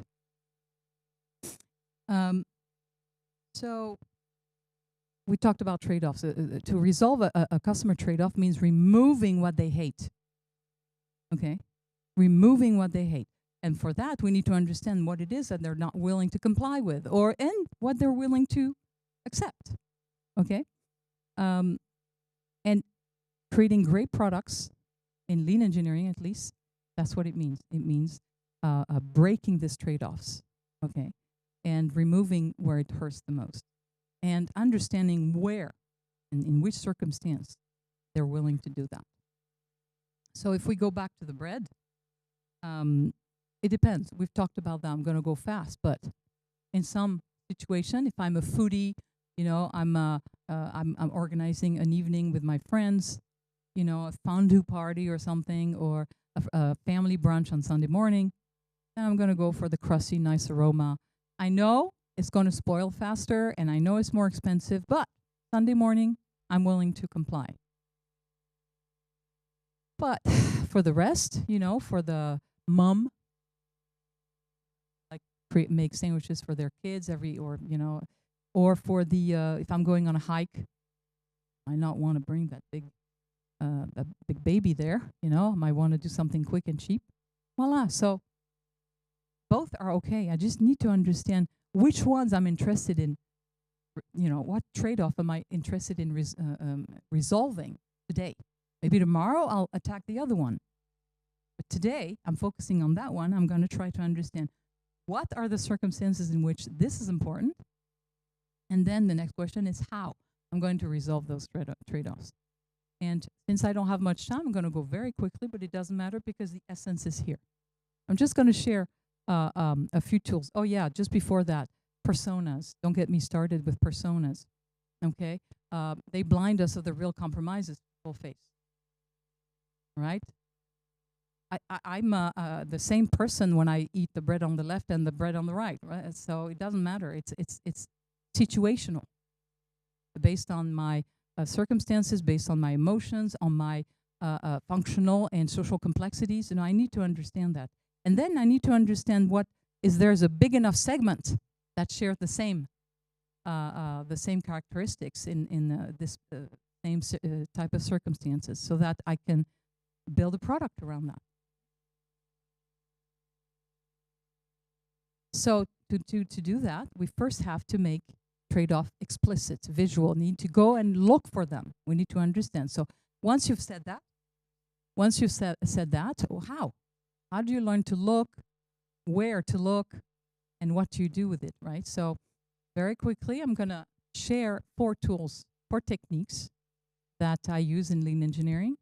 So we talked about trade-offs. To resolve a customer trade-off means removing what they hate. Okay, removing what they hate, and for that we need to understand what it is that they're not willing to comply with, and what they're willing to accept. Okay, and creating great products in lean engineering, at least, that's what it means. It means breaking these trade-offs. Okay, and removing where it hurts the most, and understanding where and in which circumstance they're willing to do that. So if we go back to the bread, it depends. We've talked about that. I'm going to go fast, but in some situation, if I'm a foodie, you know, I'm organizing an evening with my friends, you know, a fondue party or something, or a family brunch on Sunday morning, then I'm going to go for the crusty, nice aroma. I know it's going to spoil faster, and I know it's more expensive, but Sunday morning, I'm willing to comply. But for the rest, you know, for the mom, like make sandwiches for their kids or for the if I'm going on a hike, I not want to bring that big baby there, you know. I might want to do something quick and cheap. Voila. So both are okay. I just need to understand which ones I'm interested in. You know, what trade-off am I interested in resolving today? Maybe tomorrow I'll attack the other one. But today I'm focusing on that one. I'm going to try to understand what are the circumstances in which this is important. And then the next question is how I'm going to resolve those trade-offs. And since I don't have much time, I'm going to go very quickly, but it doesn't matter because the essence is here. I'm just going to share a few tools. Oh yeah, just before that, personas. Don't get me started with personas. Okay, they blind us of the real compromises people face. Right? I'm the same person when I eat the bread on the left and the bread on the right. Right? So it doesn't matter. It's situational, based on my circumstances, based on my emotions, on my functional and social complexities. You know, I need to understand that, and then I need to understand there's a big enough segment that share the same characteristics in this same type of circumstances, so that I can build a product around that. So to do that, we first have to make trade-off explicit, visual. Need to go and look for them. We need to understand. So once you've said that, how do you learn to look, where to look, and what do you do with it, right? So very quickly, I'm going to share 4 tools, 4 techniques that I use in lean engineering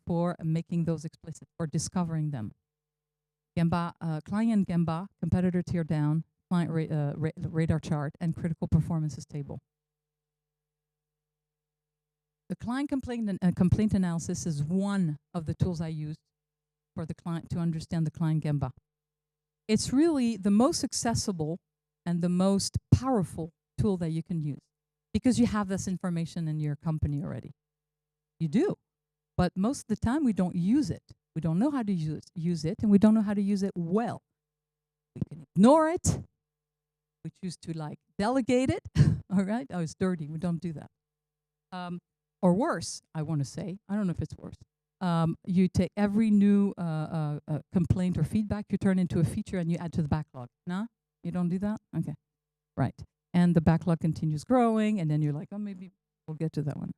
for making those explicit, for discovering them. Gemba, client Gemba, competitor tear down, client radar chart, and critical performances table. The client complaint analysis is one of the tools I use for the client to understand the client Gemba. It's really the most accessible and the most powerful tool that you can use because you have this information in your company already. You do, but most of the time we don't use it. We don't know how to use it, and we don't know how to use it well. We can ignore it. We choose to delegate it. All right? Oh, it's dirty. We don't do that. Or worse, I want to say, I don't know if it's worse. You take every new complaint or feedback, you turn into a feature and you add to the backlog. No? You don't do that? Okay. Right. And the backlog continues growing, and then you're like, oh, maybe we'll get to that one.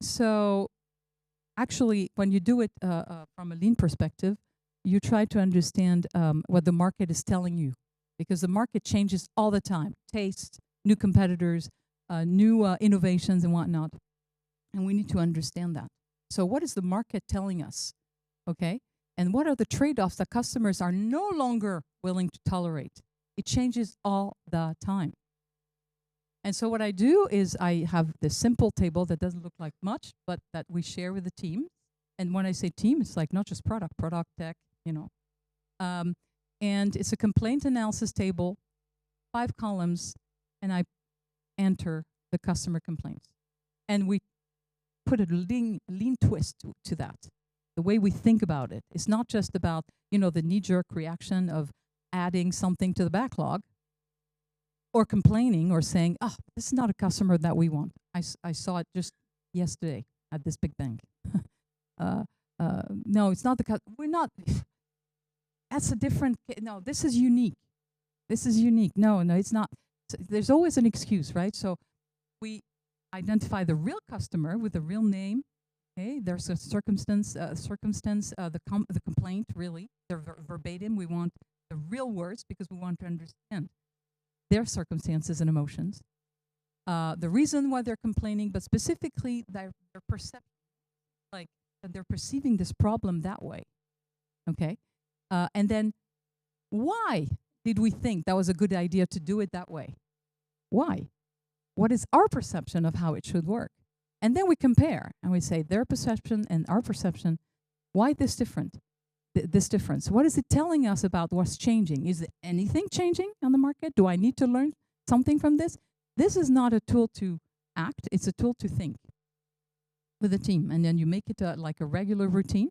So actually, when you do it from a lean perspective, you try to understand what the market is telling you, because the market changes all the time. Taste, new competitors, new innovations and whatnot. And we need to understand that. So what is the market telling us? Okay? And what are the trade-offs that customers are no longer willing to tolerate? It changes all the time. And so what I do is I have this simple table that doesn't look like much, but that we share with the team. And when I say team, it's like not just product, tech, you know. And it's a complaint analysis table, 5 columns, and I enter the customer complaints. And we put a lean twist to that. The way we think about it. It's not just about, you know, the knee-jerk reaction of adding something to the backlog. or complaining or saying, oh, this is not a customer that we want. I saw it just yesterday at this big bank. No, it's not we're not, that's a different, no, this is unique. This is unique. No, it's not. So there's always an excuse, right? So we identify the real customer with the real name. Okay, there's a circumstance, the complaint, really, they're verbatim. We want the real words because we want to understand their circumstances and emotions. The reason why they're complaining, but specifically their perception, like that they're perceiving this problem that way. Okay, and then why did we think that was a good idea to do it that way? Why? What is our perception of how it should work? And then we compare and we say their perception and our perception. Why this different? This difference. What is it telling us about what's changing? Is anything changing on the market? Do I need to learn something from this? This is not a tool to act. It's a tool to think with a team. And then you make it like a regular routine.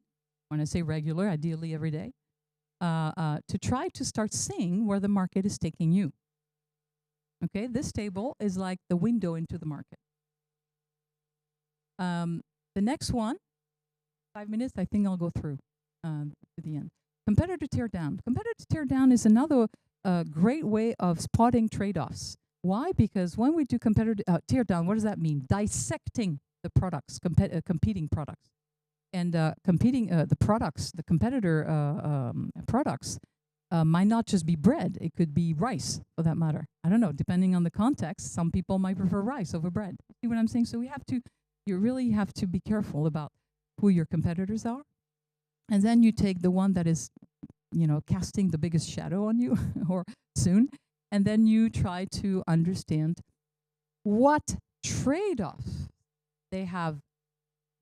When I say regular, ideally every day, to try to start seeing where the market is taking you. Okay, this table is like the window into the market. The next one, 5 minutes, I think I'll go through to the end. Competitor tear down. Competitor tear down is another great way of spotting trade-offs. Why? Because when we do competitor tear down, what does that mean? Dissecting the products, competing products. And the products, the competitor products, might not just be bread. It could be rice, for that matter. I don't know, depending on the context, some people might prefer rice over bread. See what I'm saying? So you really have to be careful about who your competitors are. And then you take the one that is, casting the biggest shadow on you or soon. And then you try to understand what trade-offs they have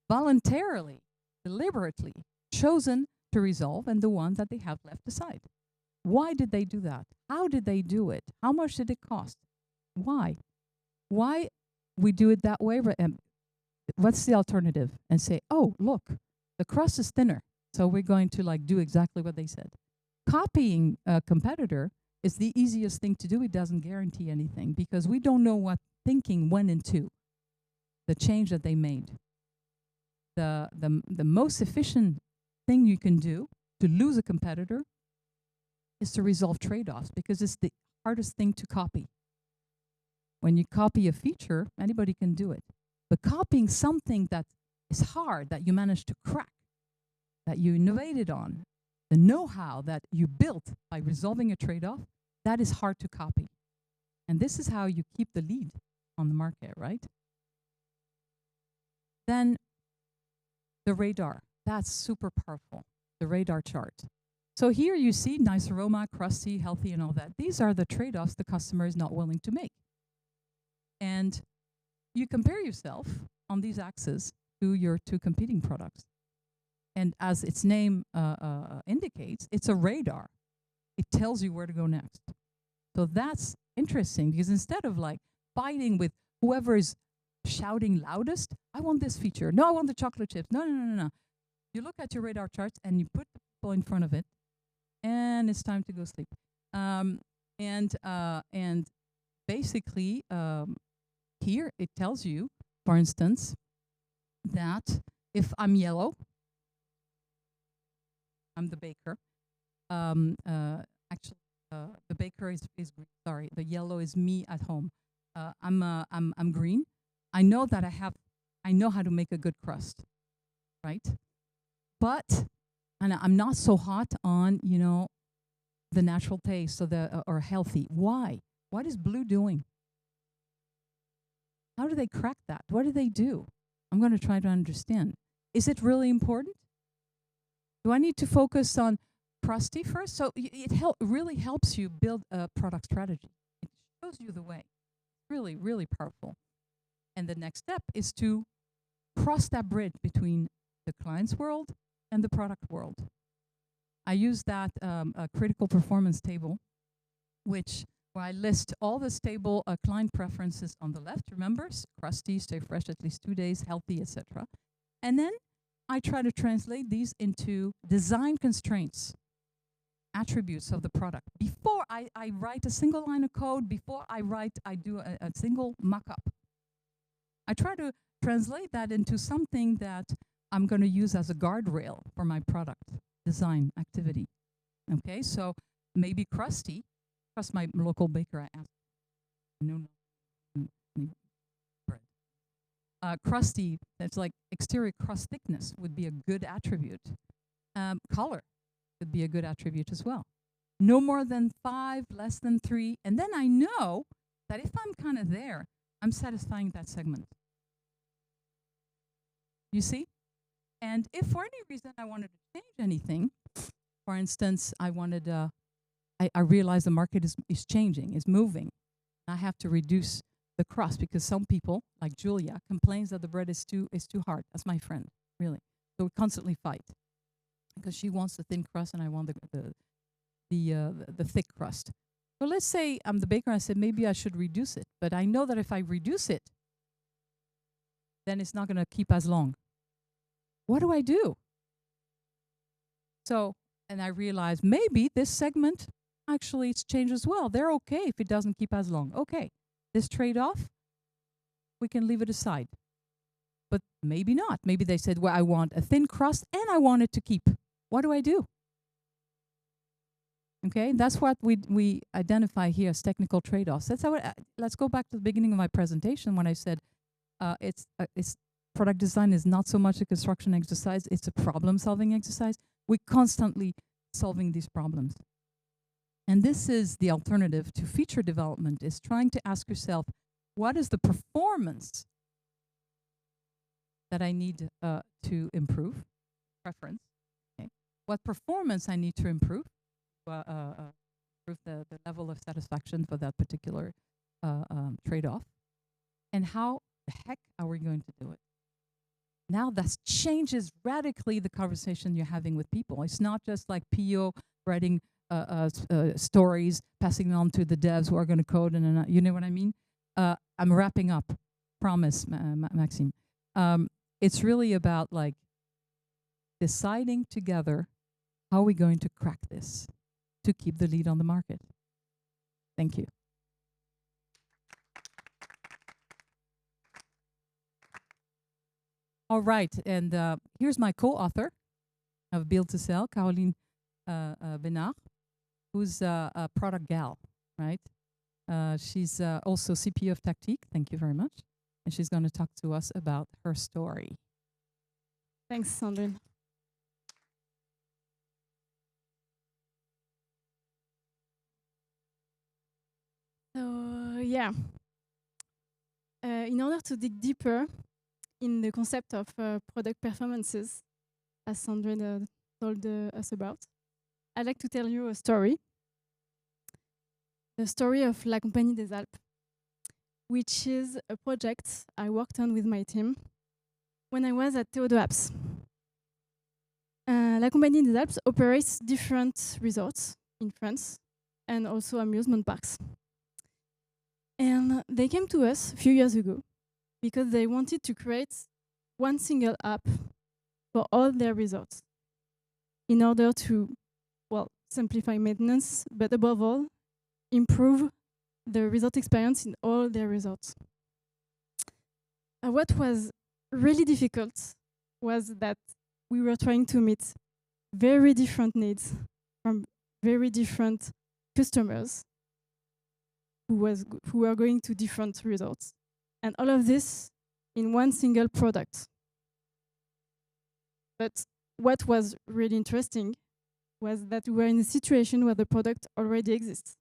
voluntarily, deliberately chosen to resolve and the one that they have left aside. Why did they do that? How did they do it? How much did it cost? Why? Why we do it that way? What's the alternative? And say, oh, look, the crust is thinner. So we're going to do exactly what they said. Copying a competitor is the easiest thing to do. It doesn't guarantee anything because we don't know what thinking went into the change that they made. The most efficient thing you can do to lose a competitor is to resolve trade-offs because it's the hardest thing to copy. When you copy a feature, anybody can do it. But copying something that is hard, that you managed to crack, that you innovated on, the know-how that you built by resolving a trade-off, that is hard to copy. And this is how you keep the lead on the market, right? Then the radar, that's super powerful, the radar chart. So here you see nice aroma, crusty, healthy, and all that. These are the trade-offs the customer is not willing to make. And you compare yourself on these axes to your two competing products. And as its name indicates, it's a radar. It tells you where to go next. So that's interesting because instead of fighting with whoever is shouting loudest, I want this feature. No, I want the chocolate chips. No. You look at your radar charts and you put the people in front of it, and it's time to go sleep. And basically, here it tells you, for instance, that if I'm yellow, I'm the baker. Actually, the baker is green. Sorry, the yellow is me at home. I'm green. I know that I know how to make a good crust, right? But I'm not so hot on the natural taste or healthy. Why? What is blue doing? How do they crack that? What do they do? I'm going to try to understand. Is it really important? Do I need to focus on crusty first? So it really helps you build a product strategy. It shows you the way. Really, really powerful. And the next step is to cross that bridge between the client's world and the product world. I use that critical performance table, where I list all the stable client preferences on the left. Remember, crusty, stay fresh at least 2 days, healthy, etc. And then I try to translate these into design constraints. attributes of the product. Before I write a single line of code, before I do a single mock-up. I try to translate that into something that I'm going to use as a guardrail for my product design activity. Okay, so maybe Krusty, trust my local baker, I asked, no, bread. Krusty, that's like exterior crust thickness would be a good attribute. Color would be a good attribute as well. No more than 5, less than 3, and then I know that if I'm kind of there, I'm satisfying that segment. You see? And if for any reason I wanted to change anything, for instance, I wanted, I realized the market is changing, is moving. I have to reduce the crust because some people, like Julia, complains that the bread is too hard. That's my friend, really. So we constantly fight because she wants the thin crust and I want the thick crust. So let's say I'm the baker. I said maybe I should reduce it, but I know that if I reduce it, then it's not going to keep as long. What do I do? So, and I realized maybe this segment actually it's changed as well. They're okay if it doesn't keep as long. Okay, this trade-off, we can leave it aside. But maybe not. Maybe they said, well, I want a thin crust and I want it to keep. What do I do? Okay, that's what we identify here as technical trade-offs. That's how let's go back to the beginning of my presentation when I said it's product design is not so much a construction exercise, it's a problem-solving exercise. We're constantly solving these problems. And this is the alternative to feature development, is trying to ask yourself, what is the performance that I need to improve? Preference. Okay. What performance I need to improve? Improve the level of satisfaction for that particular trade-off. And how the heck are we going to do it? Now that changes radically the conversation you're having with people. It's not just like PO writing stories, passing it on to the devs who are going to code, and you know what I mean? I'm wrapping up. Promise, Maxime. It's really about like deciding together how are we going to crack this to keep the lead on the market. Thank you. All right, and here's my co-author of Build to Sell, Caroline Bénard, who's a product gal, right? She's also CPO of Tactique, thank you very much. And she's going to talk to us about her story. Thanks, Sandrine. So, yeah. In order to dig deeper in the concept of product performances, as Sandrine told us about, I'd like to tell you a story. The story of La Compagnie des Alpes, which is a project I worked on with my team when I was at Théo de Haps. La Compagnie des Alpes operates different resorts in France and also amusement parks. And they came to us a few years ago because they wanted to create one single app for all their resorts in order to, well, simplify maintenance, but above all, improve the resort experience in all their resorts. What was really difficult was that we were trying to meet very different needs from very different customers who were going to different resorts. And all of this in one single product. But what was really interesting was that we were in a situation where the product already exists,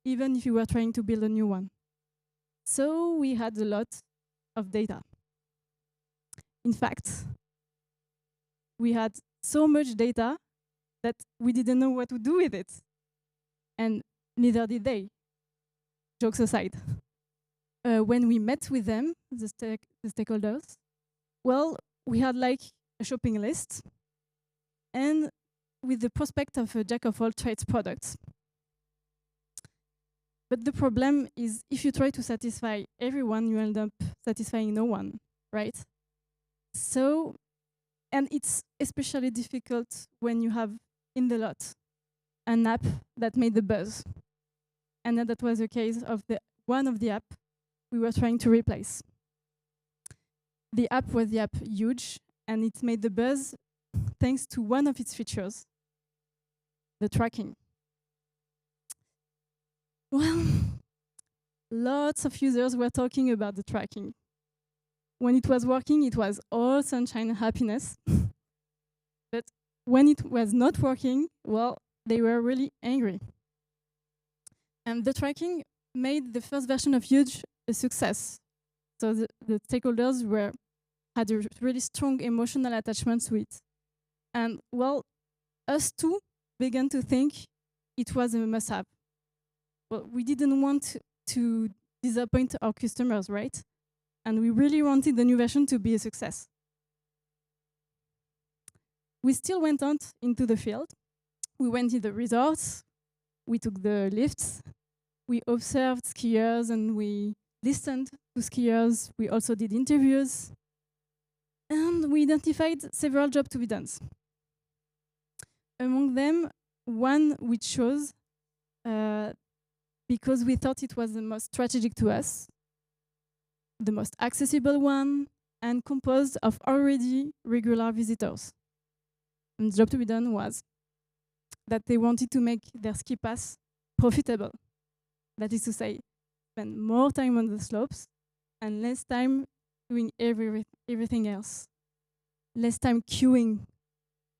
even if you were trying to build a new one. So we had a lot of data. In fact, we had so much data that we didn't know what to do with it. And neither did they, jokes aside. When we met with them, the stakeholders, well, we had like a shopping list and with the prospect of a jack of all trades product. But the problem is if you try to satisfy everyone, you end up satisfying no one, right? So, and it's especially difficult when you have in the lot an app that made the buzz. And then that was the case of one of the app we were trying to replace. The app was the app Huge, and it made the buzz thanks to one of its features, the tracking. Well, lots of users were talking about the tracking. When it was working, it was all sunshine and happiness. But when it was not working, well, they were really angry. And the tracking made the first version of Huge a success. So the stakeholders had a really strong emotional attachment to it. And well, us too began to think it was a must-have. Well, we didn't want to disappoint our customers, right? And we really wanted the new version to be a success. We still went out into the field. We went to the resorts. We took the lifts. We observed skiers and we listened to skiers. We also did interviews. And we identified several jobs to be done. Among them, one we chose because we thought it was the most strategic to us, the most accessible one, and composed of already regular visitors. And the job to be done was that they wanted to make their ski pass profitable. That is to say, spend more time on the slopes and less time doing everything else. Less time queuing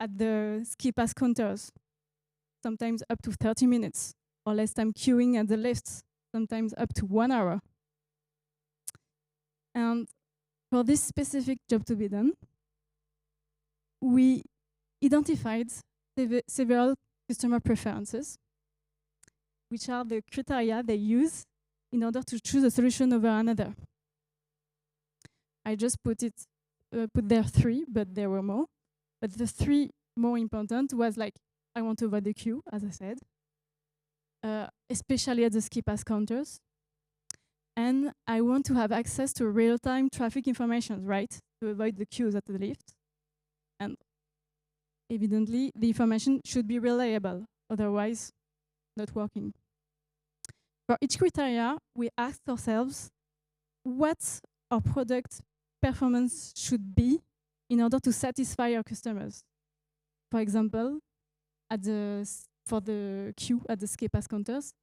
at the ski pass counters, sometimes up to 30 minutes, or less time queuing at the lifts, sometimes up to 1 hour. And for this specific job to be done, we identified several customer preferences, which are the criteria they use in order to choose a solution over another. I just put there 3, but there were more. But the 3 more important was like, I want to avoid the queue, as I said, especially at the ski pass counters. And I want to have access to real-time traffic information, right? To avoid the queues at the lift. And evidently, the information should be reliable, otherwise not working. For each criteria, we asked ourselves what our product performance should be in order to satisfy our customers. For example, for the queue at the ski pass counters,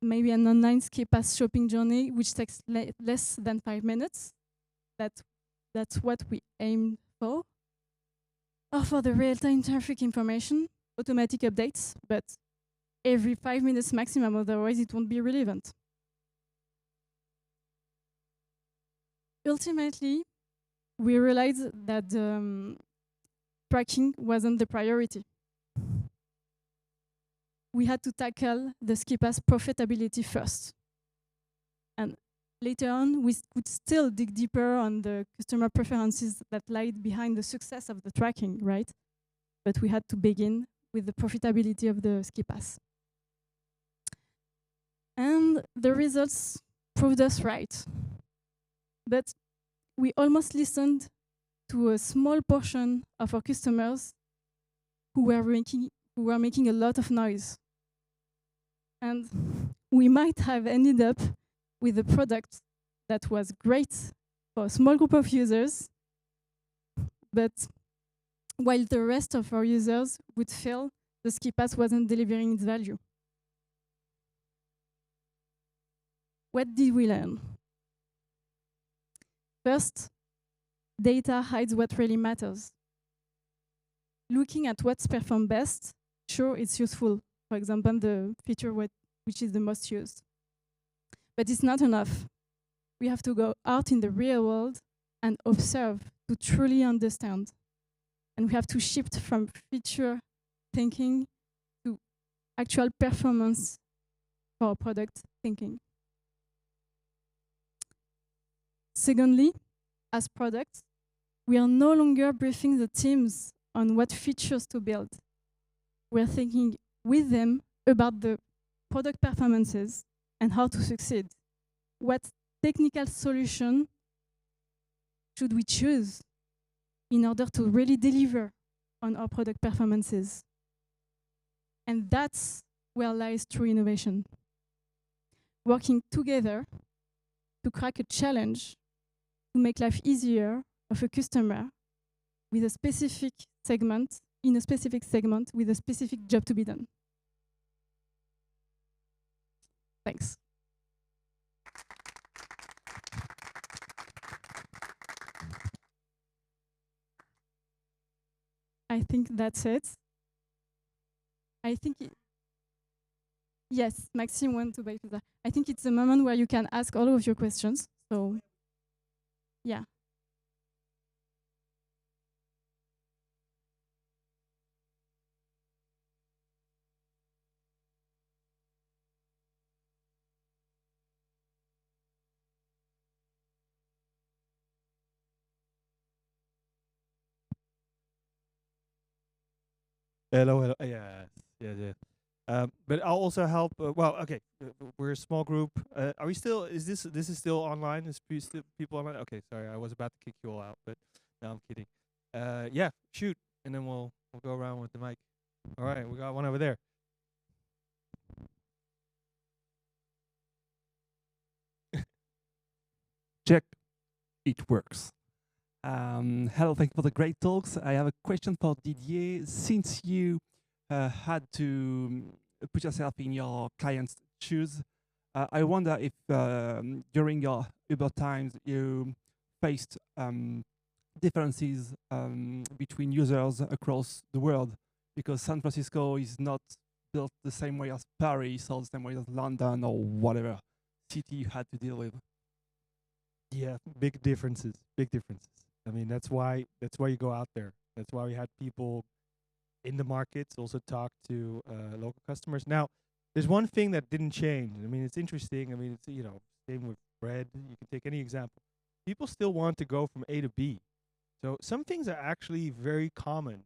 maybe an online ski pass shopping journey which takes less than 5 minutes. That's what we aim for. Or for the real-time traffic information, automatic updates, but every 5 minutes maximum, otherwise it won't be relevant. Ultimately, we realized that tracking wasn't the priority. We had to tackle the ski pass profitability first. And later on, we could still dig deeper on the customer preferences that lied behind the success of the tracking, right? But we had to begin with the profitability of the ski pass. And the results proved us right. But we almost listened to a small portion of our customers who were making a lot of noise. And we might have ended up with a product that was great for a small group of users, but while the rest of our users would feel the ski pass wasn't delivering its value. What did we learn? First, data hides what really matters. Looking at what's performed best, sure, it's useful. For example, the feature which is the most used. But it's not enough. We have to go out in the real world and observe to truly understand. And we have to shift from feature thinking to actual performance for our product thinking. Secondly, as products, we are no longer briefing the teams on what features to build. We're thinking with them about the product performances and how to succeed. What technical solution should we choose in order to really deliver on our product performances? And that's where lies true innovation. Working together to crack a challenge, to make life easier of a customer with a specific segment, in a specific segment, with a specific job to be done. Thanks. I think that's it. I think yes, Maxime went to buy pizza. I think it's a moment where you can ask all of your questions. So, yeah. Hello, hello. Yes, yes, yes. But I'll also help. Well, okay, we're a small group. Are we still? Is this is still online? Is still people online? Okay, sorry, I was about to kick you all out, but no, I'm kidding. Yeah, shoot, and then we'll go around with the mic. All right, we got one over there. Check. It works. Hello, thank you for the great talks. I have a question for Didier. Since you had to put yourself in your client's shoes, I wonder if during your Uber times you faced differences between users across the world, because San Francisco is not built the same way as Paris or the same way as London or whatever city you had to deal with. Yeah, big differences. Big differences. I mean, that's why you go out there. That's why we had people in the markets also talk to local customers. Now, there's one thing that didn't change. I mean, it's interesting. I mean, it's same with bread. You can take any example. People still want to go from A to B. So some things are actually very common,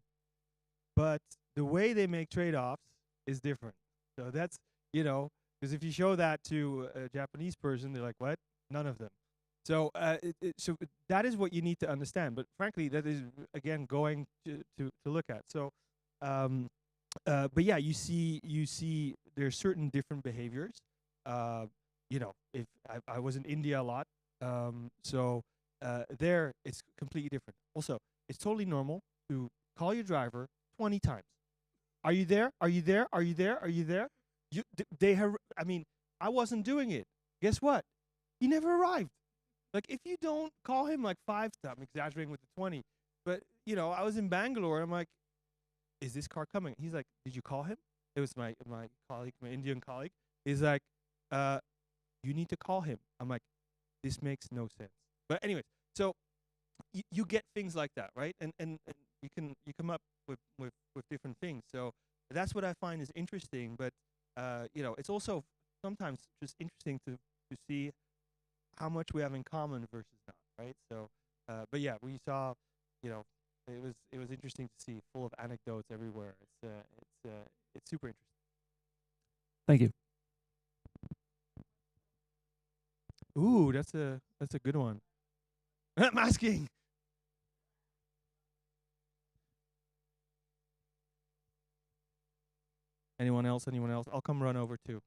but the way they make trade-offs is different. So that's because if you show that to a Japanese person, they're like, "What? None of them." So, so that is what you need to understand. But frankly, that is again going to look at. So, but yeah, you see, there's certain different behaviors. If I was in India a lot, so there it's completely different. Also, it's totally normal to call your driver 20 times. Are you there? Are you there? Are you there? Are you there? They have. I mean, I wasn't doing it. Guess what? He never arrived. Like, if you don't call him like 5 times, I'm exaggerating with the 20, but I was in Bangalore. I'm like, is this car coming? He's like, did you call him? It was my colleague, my Indian colleague. He's like, you need to call him. I'm like, this makes no sense. But anyways, so you get things like that, right? And you come up with different things. So that's what I find is interesting. But it's also sometimes just interesting to see how much we have in common versus not, right? So, but yeah, we saw, it was interesting to see, full of anecdotes everywhere. It's super interesting. Thank you. Ooh, that's a good one. Masking. Anyone else? Anyone else? I'll come run over too.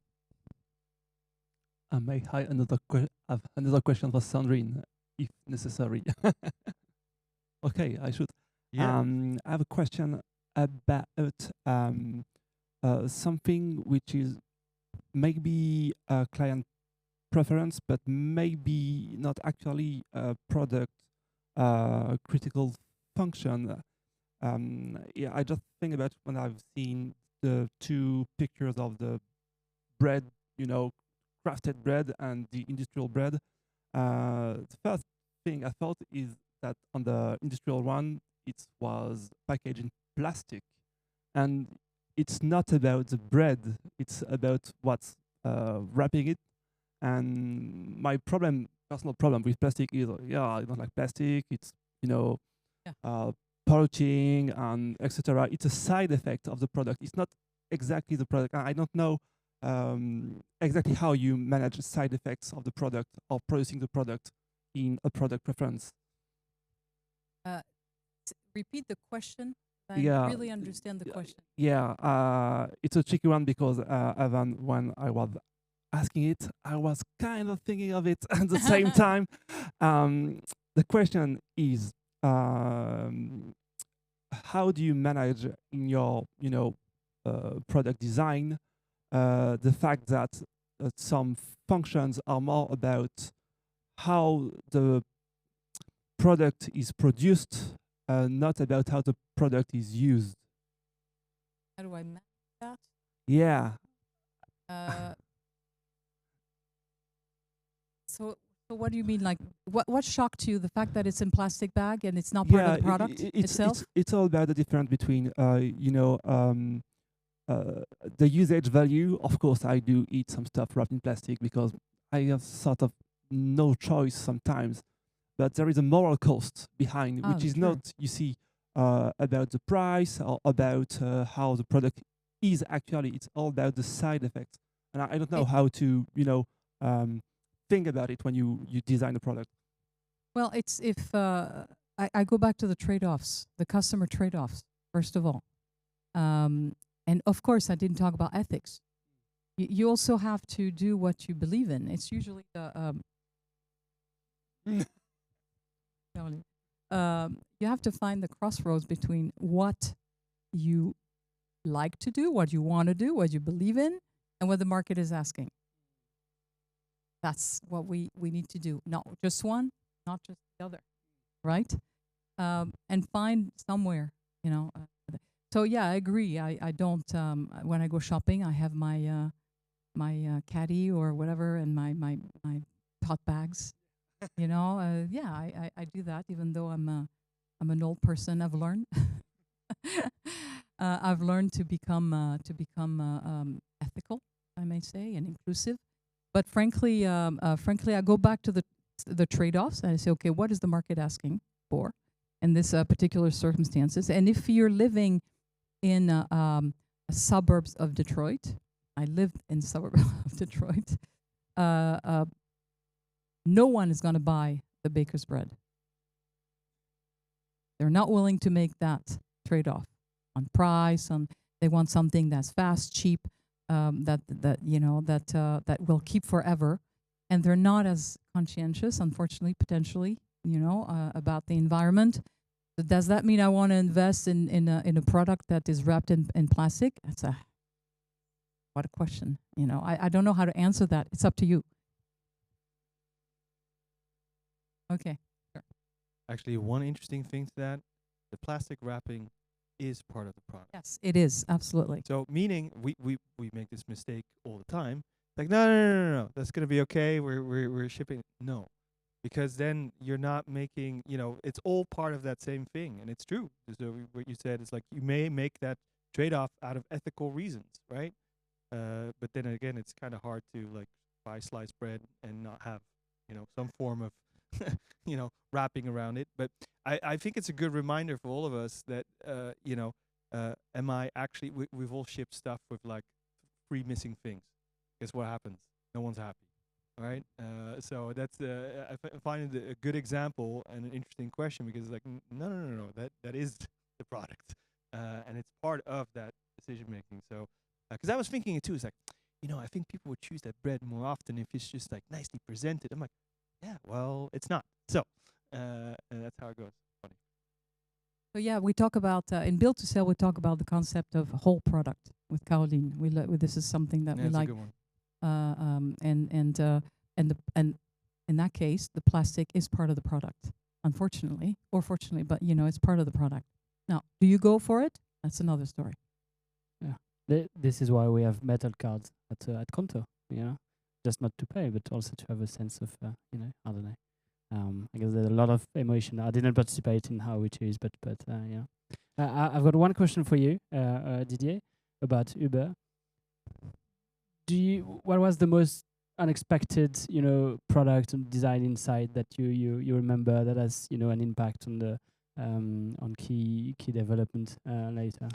I may have another question for Sandrine, if necessary. Okay, I should. Yeah. I have a question about something which is maybe a client preference, but maybe not actually a product critical function. Yeah, I just think about when I've seen the 2 pictures of the bread, crafted bread and the industrial bread. The first thing I thought is that on the industrial one, it was packaged in plastic. And it's not about the bread, it's about what's wrapping it. And my personal problem with plastic is, I don't like plastic. It's, polluting and etc. It's a side effect of the product. It's not exactly the product. I don't know exactly how you manage side effects of the product or producing the product in a product preference. Repeat the question. I Yeah. really understand the question. Yeah, it's a tricky one because Evan, when I was asking it, I was kind of thinking of it at the same time. The question is, how do you manage in your, product design, the fact that some functions are more about how the product is produced, not about how the product is used. How do I manage that? Yeah. Uh, so, so what do you mean? Like, what shocked you? The fact that it's in plastic bag and it's not part of the product itself? It's all about the difference between the usage value. Of course, I do eat some stuff wrapped in plastic because I have sort of no choice sometimes. But there is a moral cost behind, which is True. not, you see, about the price or about how the product is actually. It's all about the side effects. And I don't know It- how to, think about it when you design a product. Well, it's if I go back to the trade-offs, the customer trade-offs, first of all. And of course, I didn't talk about ethics. You also have to do what you believe in. It's usually the you have to find the crossroads between what you like to do, what you want to do, what you believe in, and what the market is asking. That's what we need to do. Not just one, not just the other, right? And find somewhere, So yeah, I agree. I don't. When I go shopping, I have my my caddy or whatever and my pot bags. Yeah, I do that. Even though I'm an old person, I've learned. I've learned to become ethical, I may say, and inclusive. But frankly, I go back to the trade-offs and I say, okay, what is the market asking for in this particular circumstances? And if you're living in suburbs of Detroit, I lived in suburbs of Detroit. No one is going to buy the baker's bread. They're not willing to make that trade-off on price. They want something that's fast, cheap, that will keep forever, and they're not as conscientious, unfortunately, potentially, about the environment. So does that mean I want to invest in a product that is wrapped in plastic? What a question. I don't know how to answer that. It's up to you. Okay. Sure. Actually, one interesting thing to that, the plastic wrapping is part of the product. Yes, it is, absolutely. So meaning we make this mistake all the time. Like no, that's gonna be okay. We're shipping. No, because then you're not making. It's all part of that same thing, and it's true. So what you said is like you may make that trade-off out of ethical reasons, right? But then again, it's kind of hard to like buy sliced bread and not have some form of wrapping around it. But I think it's a good reminder for all of us that am I actually we've all shipped stuff with like 3 missing things. Guess what happens? No one's happy. All right. So that's I find it a good example and an interesting question because it's like no, that is the product, and it's part of that decision making. So because I was thinking it too, it's like I think people would choose that bread more often if it's just like nicely presented. I'm like, yeah, well, it's not. So and that's how it goes. Funny. So yeah, we talk about in Build to Sell. We talk about the concept of whole product with Caroline. This is something that we That's like. a good one. And in that case, the plastic is part of the product, unfortunately or fortunately. But it's part of the product. Now, do you go for it? That's another story. Yeah, this is why we have metal cards at Conto. Just not to pay, but also to have a sense of I don't know. I guess there's a lot of emotion. I didn't participate in how we choose, but yeah. I've got one question for you, Didier, about Uber. What was the most unexpected, product and design insight that you remember that has, an impact on the on key development later?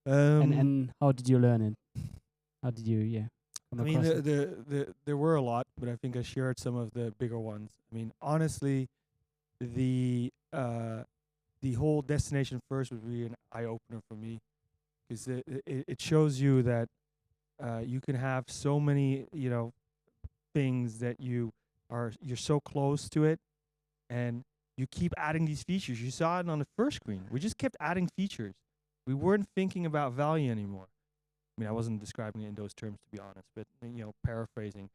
And how did you learn it? How did you come I mean, across it? there were a lot, but I think I shared some of the bigger ones. I mean, honestly, the the whole destination first was really an eye opener for me, because it shows you that you can have so many, things that you're so close to it, and you keep adding these features. You saw it on the first screen. We just kept adding features. We weren't thinking about value anymore. I mean, I wasn't describing it in those terms, to be honest, but paraphrasing.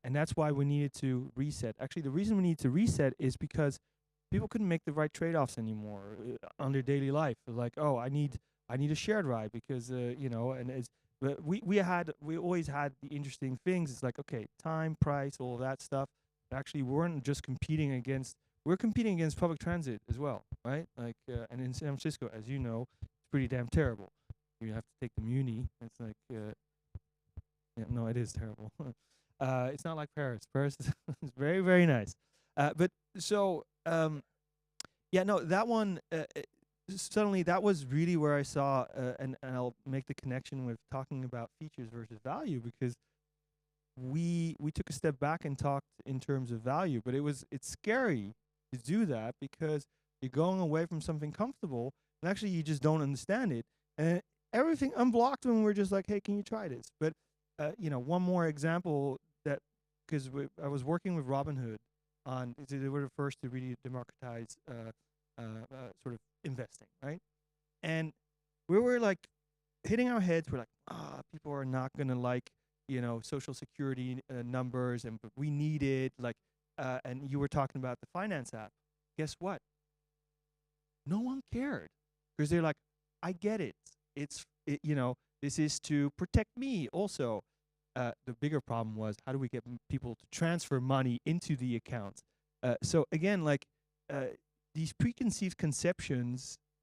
And that's why we needed to reset. Actually, the reason we needed to reset is because people couldn't make the right trade-offs anymore on their daily life. Like, oh, I need a shared ride because and it's. But we always had the interesting things. It's like, okay, time, price, all of that stuff. But actually, we weren't just competing against. We're competing against public transit as well, right? Like, and in San Francisco, as you know, it's pretty damn terrible. You have to take the Muni. It's like, yeah, no, it is terrible. It's not like Paris. Paris is very, very nice. But so, yeah, no, that one, suddenly that was really where I saw, and I'll make the connection with talking about features versus value, because we took a step back and talked in terms of value, but it's scary to do that because you're going away from something comfortable and actually you just don't understand it. And everything unblocked when we're just like, hey, can you try this? But, one more example that, because I was working with Robinhood on, they were the first to really democratize sort of investing, right? And we were like hitting our heads. We're like, people are not gonna like, social security numbers, but we need it. Like, and you were talking about the finance app. Guess what? No one cared because they're like, I get it. This is to protect me also. The bigger problem was, how do we get people to transfer money into the accounts? So again, like these preconceived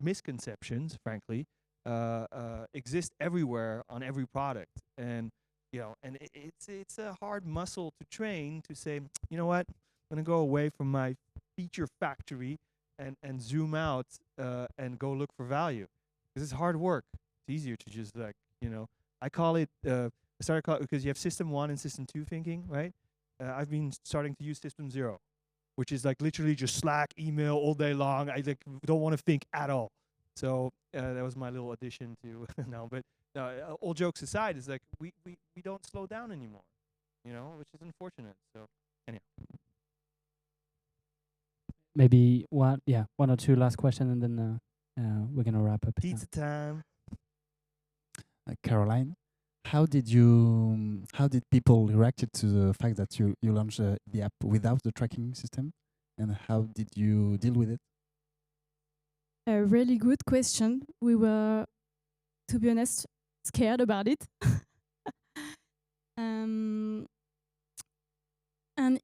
misconceptions, frankly, exist everywhere on every product, and it's a hard muscle to train to say, you know what, I'm gonna go away from my feature factory and zoom out and go look for value, because it's hard work. It's easier to just I call it. I started calling because you have system 1 and system 2 thinking, right? I've been starting to use system 0, which is like literally just Slack, email all day long. I don't want to think at all. So that was my little addition to now. But all jokes aside, is like we don't slow down anymore, which is unfortunate. So anyhow. Maybe one or two last question, and then we're gonna wrap up. Pizza time. Caroline, how did people reacted to the fact that you launched the app without the tracking system, and how did you deal with it? A really good question. We were, to be honest, scared about it. And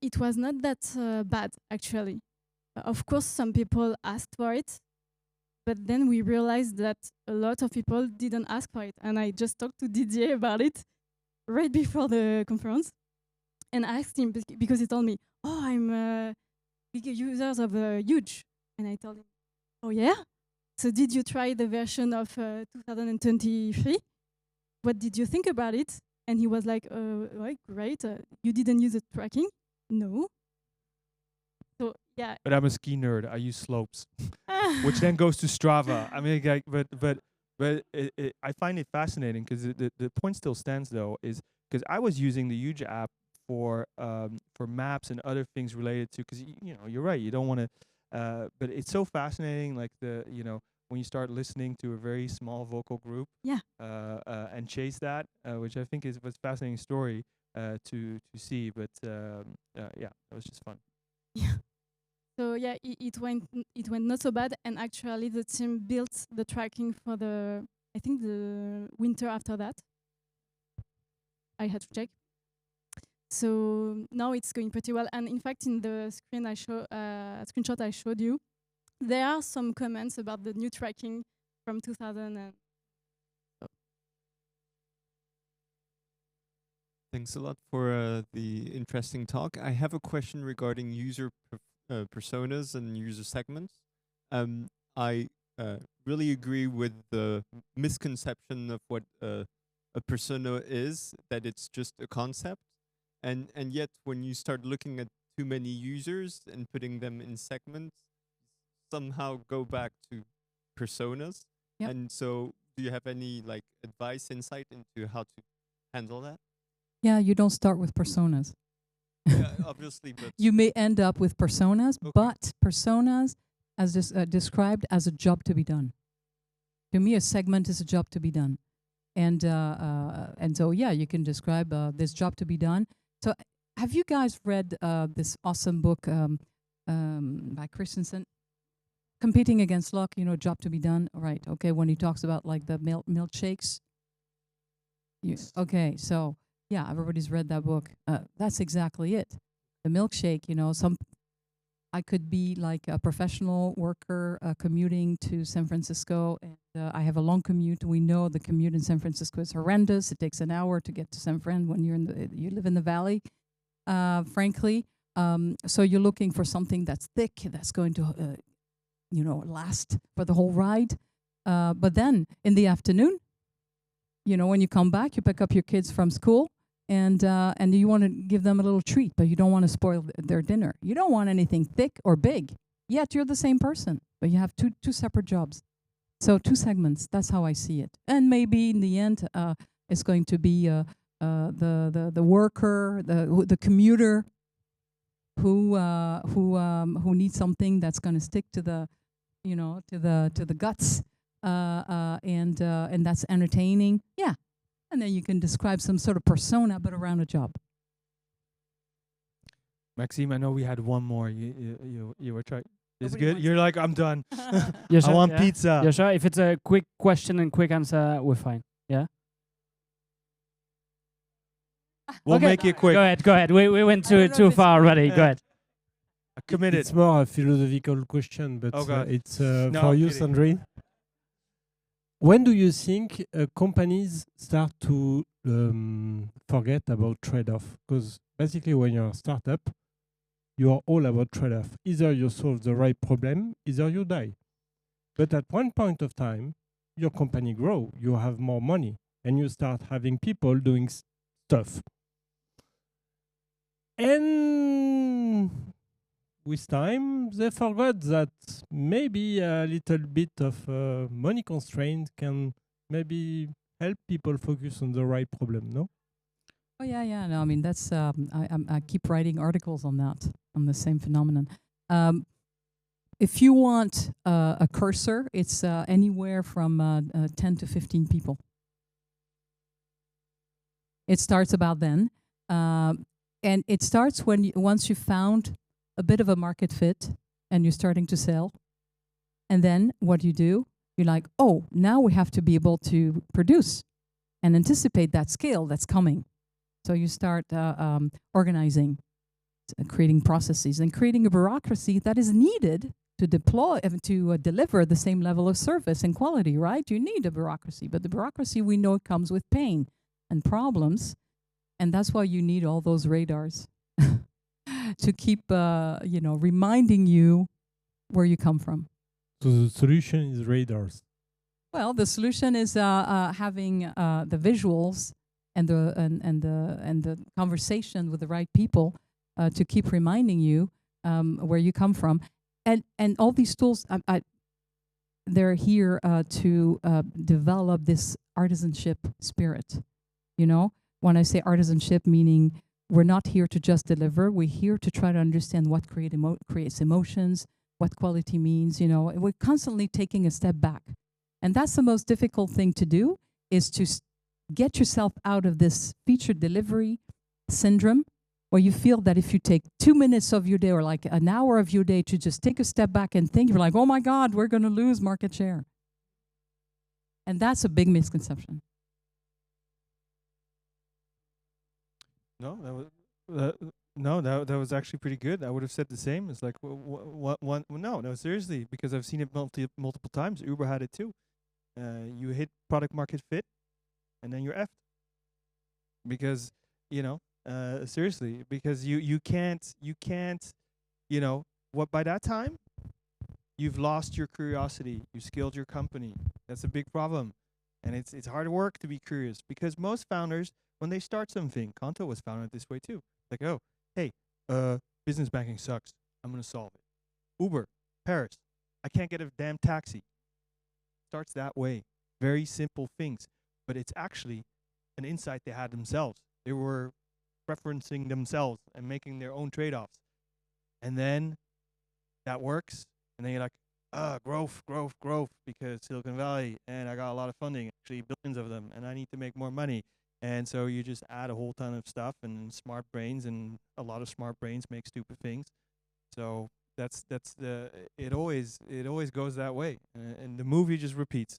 it was not that bad, actually. Of course, some people asked for it, but then we realized that a lot of people didn't ask for it. And I just talked to Didier about it right before the conference and asked him, because he told me, oh, I'm a big user of Huge. And I told him, oh yeah? So did you try the version of 2023? What did you think about it? And he was like, right, great. You didn't use the tracking? No. So yeah. But I'm a ski nerd. I use Slopes, which then goes to Strava. I mean, like, but I find it fascinating because the point still stands though, is because I was using the Huge app for maps and other things related to, because you're right, you don't want to. But it's so fascinating, like when you start listening to a very small vocal group, and chase that, which I think was a fascinating story to see. But yeah, it was just fun. Yeah. So yeah, it went not so bad, and actually the team built the tracking for the winter after that. I had to check. So now it's going pretty well, and in fact, in the screenshot I showed you, there are some comments about the new tracking from 2000. And so. Thanks a lot for the interesting talk. I have a question regarding user personas and user segments. I really agree with the misconception of what a persona is, that it's just a concept. And yet, when you start looking at too many users and putting them in segments, somehow go back to personas. Yep. And so, do you have any like advice, insight into how to handle that? Yeah, you don't start with personas. Yeah, obviously, but You may end up with personas, Okay. but personas, as described, as a job to be done. To me, a segment is a job to be done, and so yeah, you can describe this job to be done. So, have you guys read this awesome book by Christensen, Competing Against Luck? You know, job to be done. Right? Okay, when he talks about like the milkshakes. Okay, so yeah, everybody's read that book. That's exactly it. The milkshake, you know, I could be like a professional worker commuting to San Francisco, and I have a long commute. We know the commute in San Francisco is horrendous. It takes an hour to get to San Fran when you live in the valley. Frankly, so you're looking for something that's thick, that's going to, last for the whole ride. But then in the afternoon, you know, when you come back, you pick up your kids from school, and you want to give them a little treat, but you don't want to spoil their dinner. You don't want anything thick or big. Yet you're the same person, but you have two separate jobs. So 2 segments. That's how I see it. And maybe in the end, it's going to be the worker, the commuter, who needs something that's going to stick to the, to the guts, and that's entertaining. Yeah. And then you can describe some sort of persona, but around a job. Maxime, I know we had one more. You were trying. It's Nobody good. wants You're to- like, I'm done. Yeah, I sure, want yeah. pizza. Yeah, sure. If it's a quick question and quick answer, we're fine. Yeah. We'll Okay. make it quick. Go ahead. We went I don't know too if it's far quick. already. Go ahead. Committed. It's more a philosophical question, but Oh, God. it's No, for I'm you, kidding. Sandrine. When do you think companies start to forget about trade-off? Because basically, when you're a startup, you are all about trade-off. Either you solve the right problem, either you die. But at one point of time, your company grow, you have more money, and you start having people doing stuff. And with time, they forgot that maybe a little bit of money constraint can maybe help people focus on the right problem, no? Oh yeah. No, I mean that's I keep writing articles on that, on the same phenomenon. If you want a cursor, it's anywhere from 10 to 15 people. It starts about then, and it starts when once you found a bit of a market fit and you're starting to sell, and then what do? You're like, oh, now we have to be able to produce and anticipate that scale that's coming. So you start organizing, creating processes, and creating a bureaucracy that is needed to deploy to deliver the same level of service and quality. Right? You need a bureaucracy, but the bureaucracy, we know, it comes with pain and problems, and that's why you need all those radars to keep reminding you where you come from. So the solution is radars. Well, the solution is having the visuals and the conversation with the right people to keep reminding you where you come from, and all these tools, they're here to develop this artisanship spirit. You know, when I say artisanship, meaning we're not here to just deliver. We're here to try to understand what creates emotions, what quality means. You know, we're constantly taking a step back, and that's the most difficult thing to do, is to get yourself out of this feature delivery syndrome, where you feel that if you take 2 minutes of your day or like an hour of your day to just take a step back and think, you're like, oh my God, we're going to lose market share. And that's a big misconception. No, that was actually pretty good. I would have said the same. It's like no, seriously, because I've seen it multiple times. Uber had it too. You hit product market fit, and then you're effed. Because seriously, because you can't what by that time you've lost your curiosity. You scaled your company. That's a big problem, and it's hard work to be curious, because most founders, when they start something, Kanto was founded this way too. Like, oh, hey, business banking sucks. I'm gonna solve it. Uber, Paris, I can't get a damn taxi. Starts that way. Very simple things. But it's actually an insight they had themselves. They were referencing themselves and making their own trade-offs. And then that works. And then you're like, growth, because Silicon Valley, and I got a lot of funding, actually billions of them, and I need to make more money. And so you just add a whole ton of stuff and smart brains, and a lot of smart brains make stupid things. So it always goes that way, and the movie just repeats.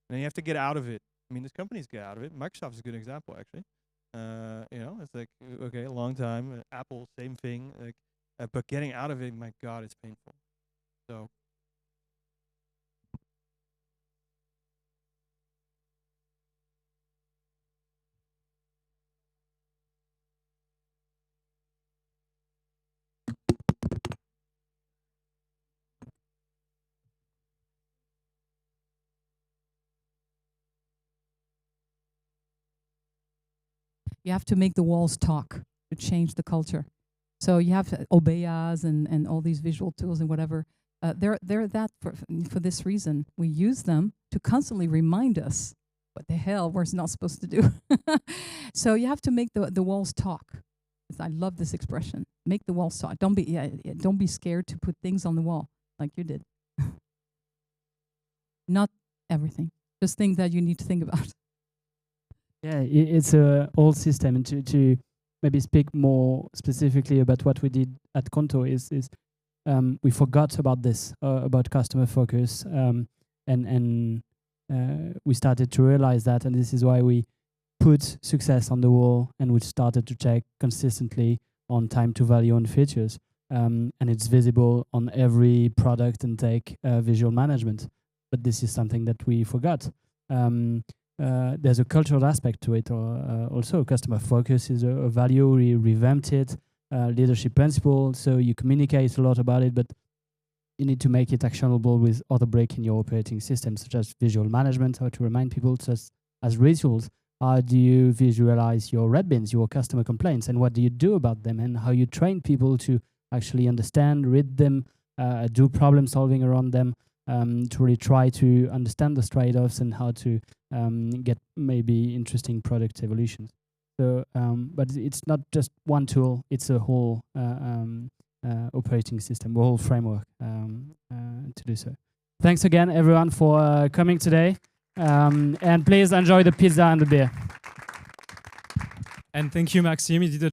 And you have to get out of it. I mean, these companies get out of it. Microsoft is a good example, actually. It's like, okay, a long time. Apple, same thing. Like, but getting out of it, my God, it's painful. So. You have to make the walls talk to change the culture. So you have Obeyas and all these visual tools and whatever. They're that for this reason. We use them to constantly remind us what the hell we're not supposed to do. So you have to make the walls talk. I love this expression. Make the walls talk. Don't be scared to put things on the wall like you did. Not everything. Just things that you need to think about. Yeah, it's a whole system. And to maybe speak more specifically about what we did at Conto is we forgot about this, about customer focus, and we started to realize that, and this is why we put success on the wall, and we started to check consistently on time to value on features, and it's visible on every product and tech visual management. But this is something that we forgot. There's a cultural aspect to it also. Customer focus is a value. We revamped it. Leadership principle. So you communicate a lot about it, but you need to make it actionable with other break in your operating system, such as visual management, how to remind people, such as rituals. How do you visualize your red bins, your customer complaints, and what do you do about them, and how you train people to actually understand, read them, do problem solving around them, to really try to understand the trade-offs and how to get maybe interesting product evolutions. So, but it's not just one tool; it's a whole operating system, a whole framework to do so. Thanks again, everyone, for coming today, and please enjoy the pizza and the beer. And thank you, Maxime. You did a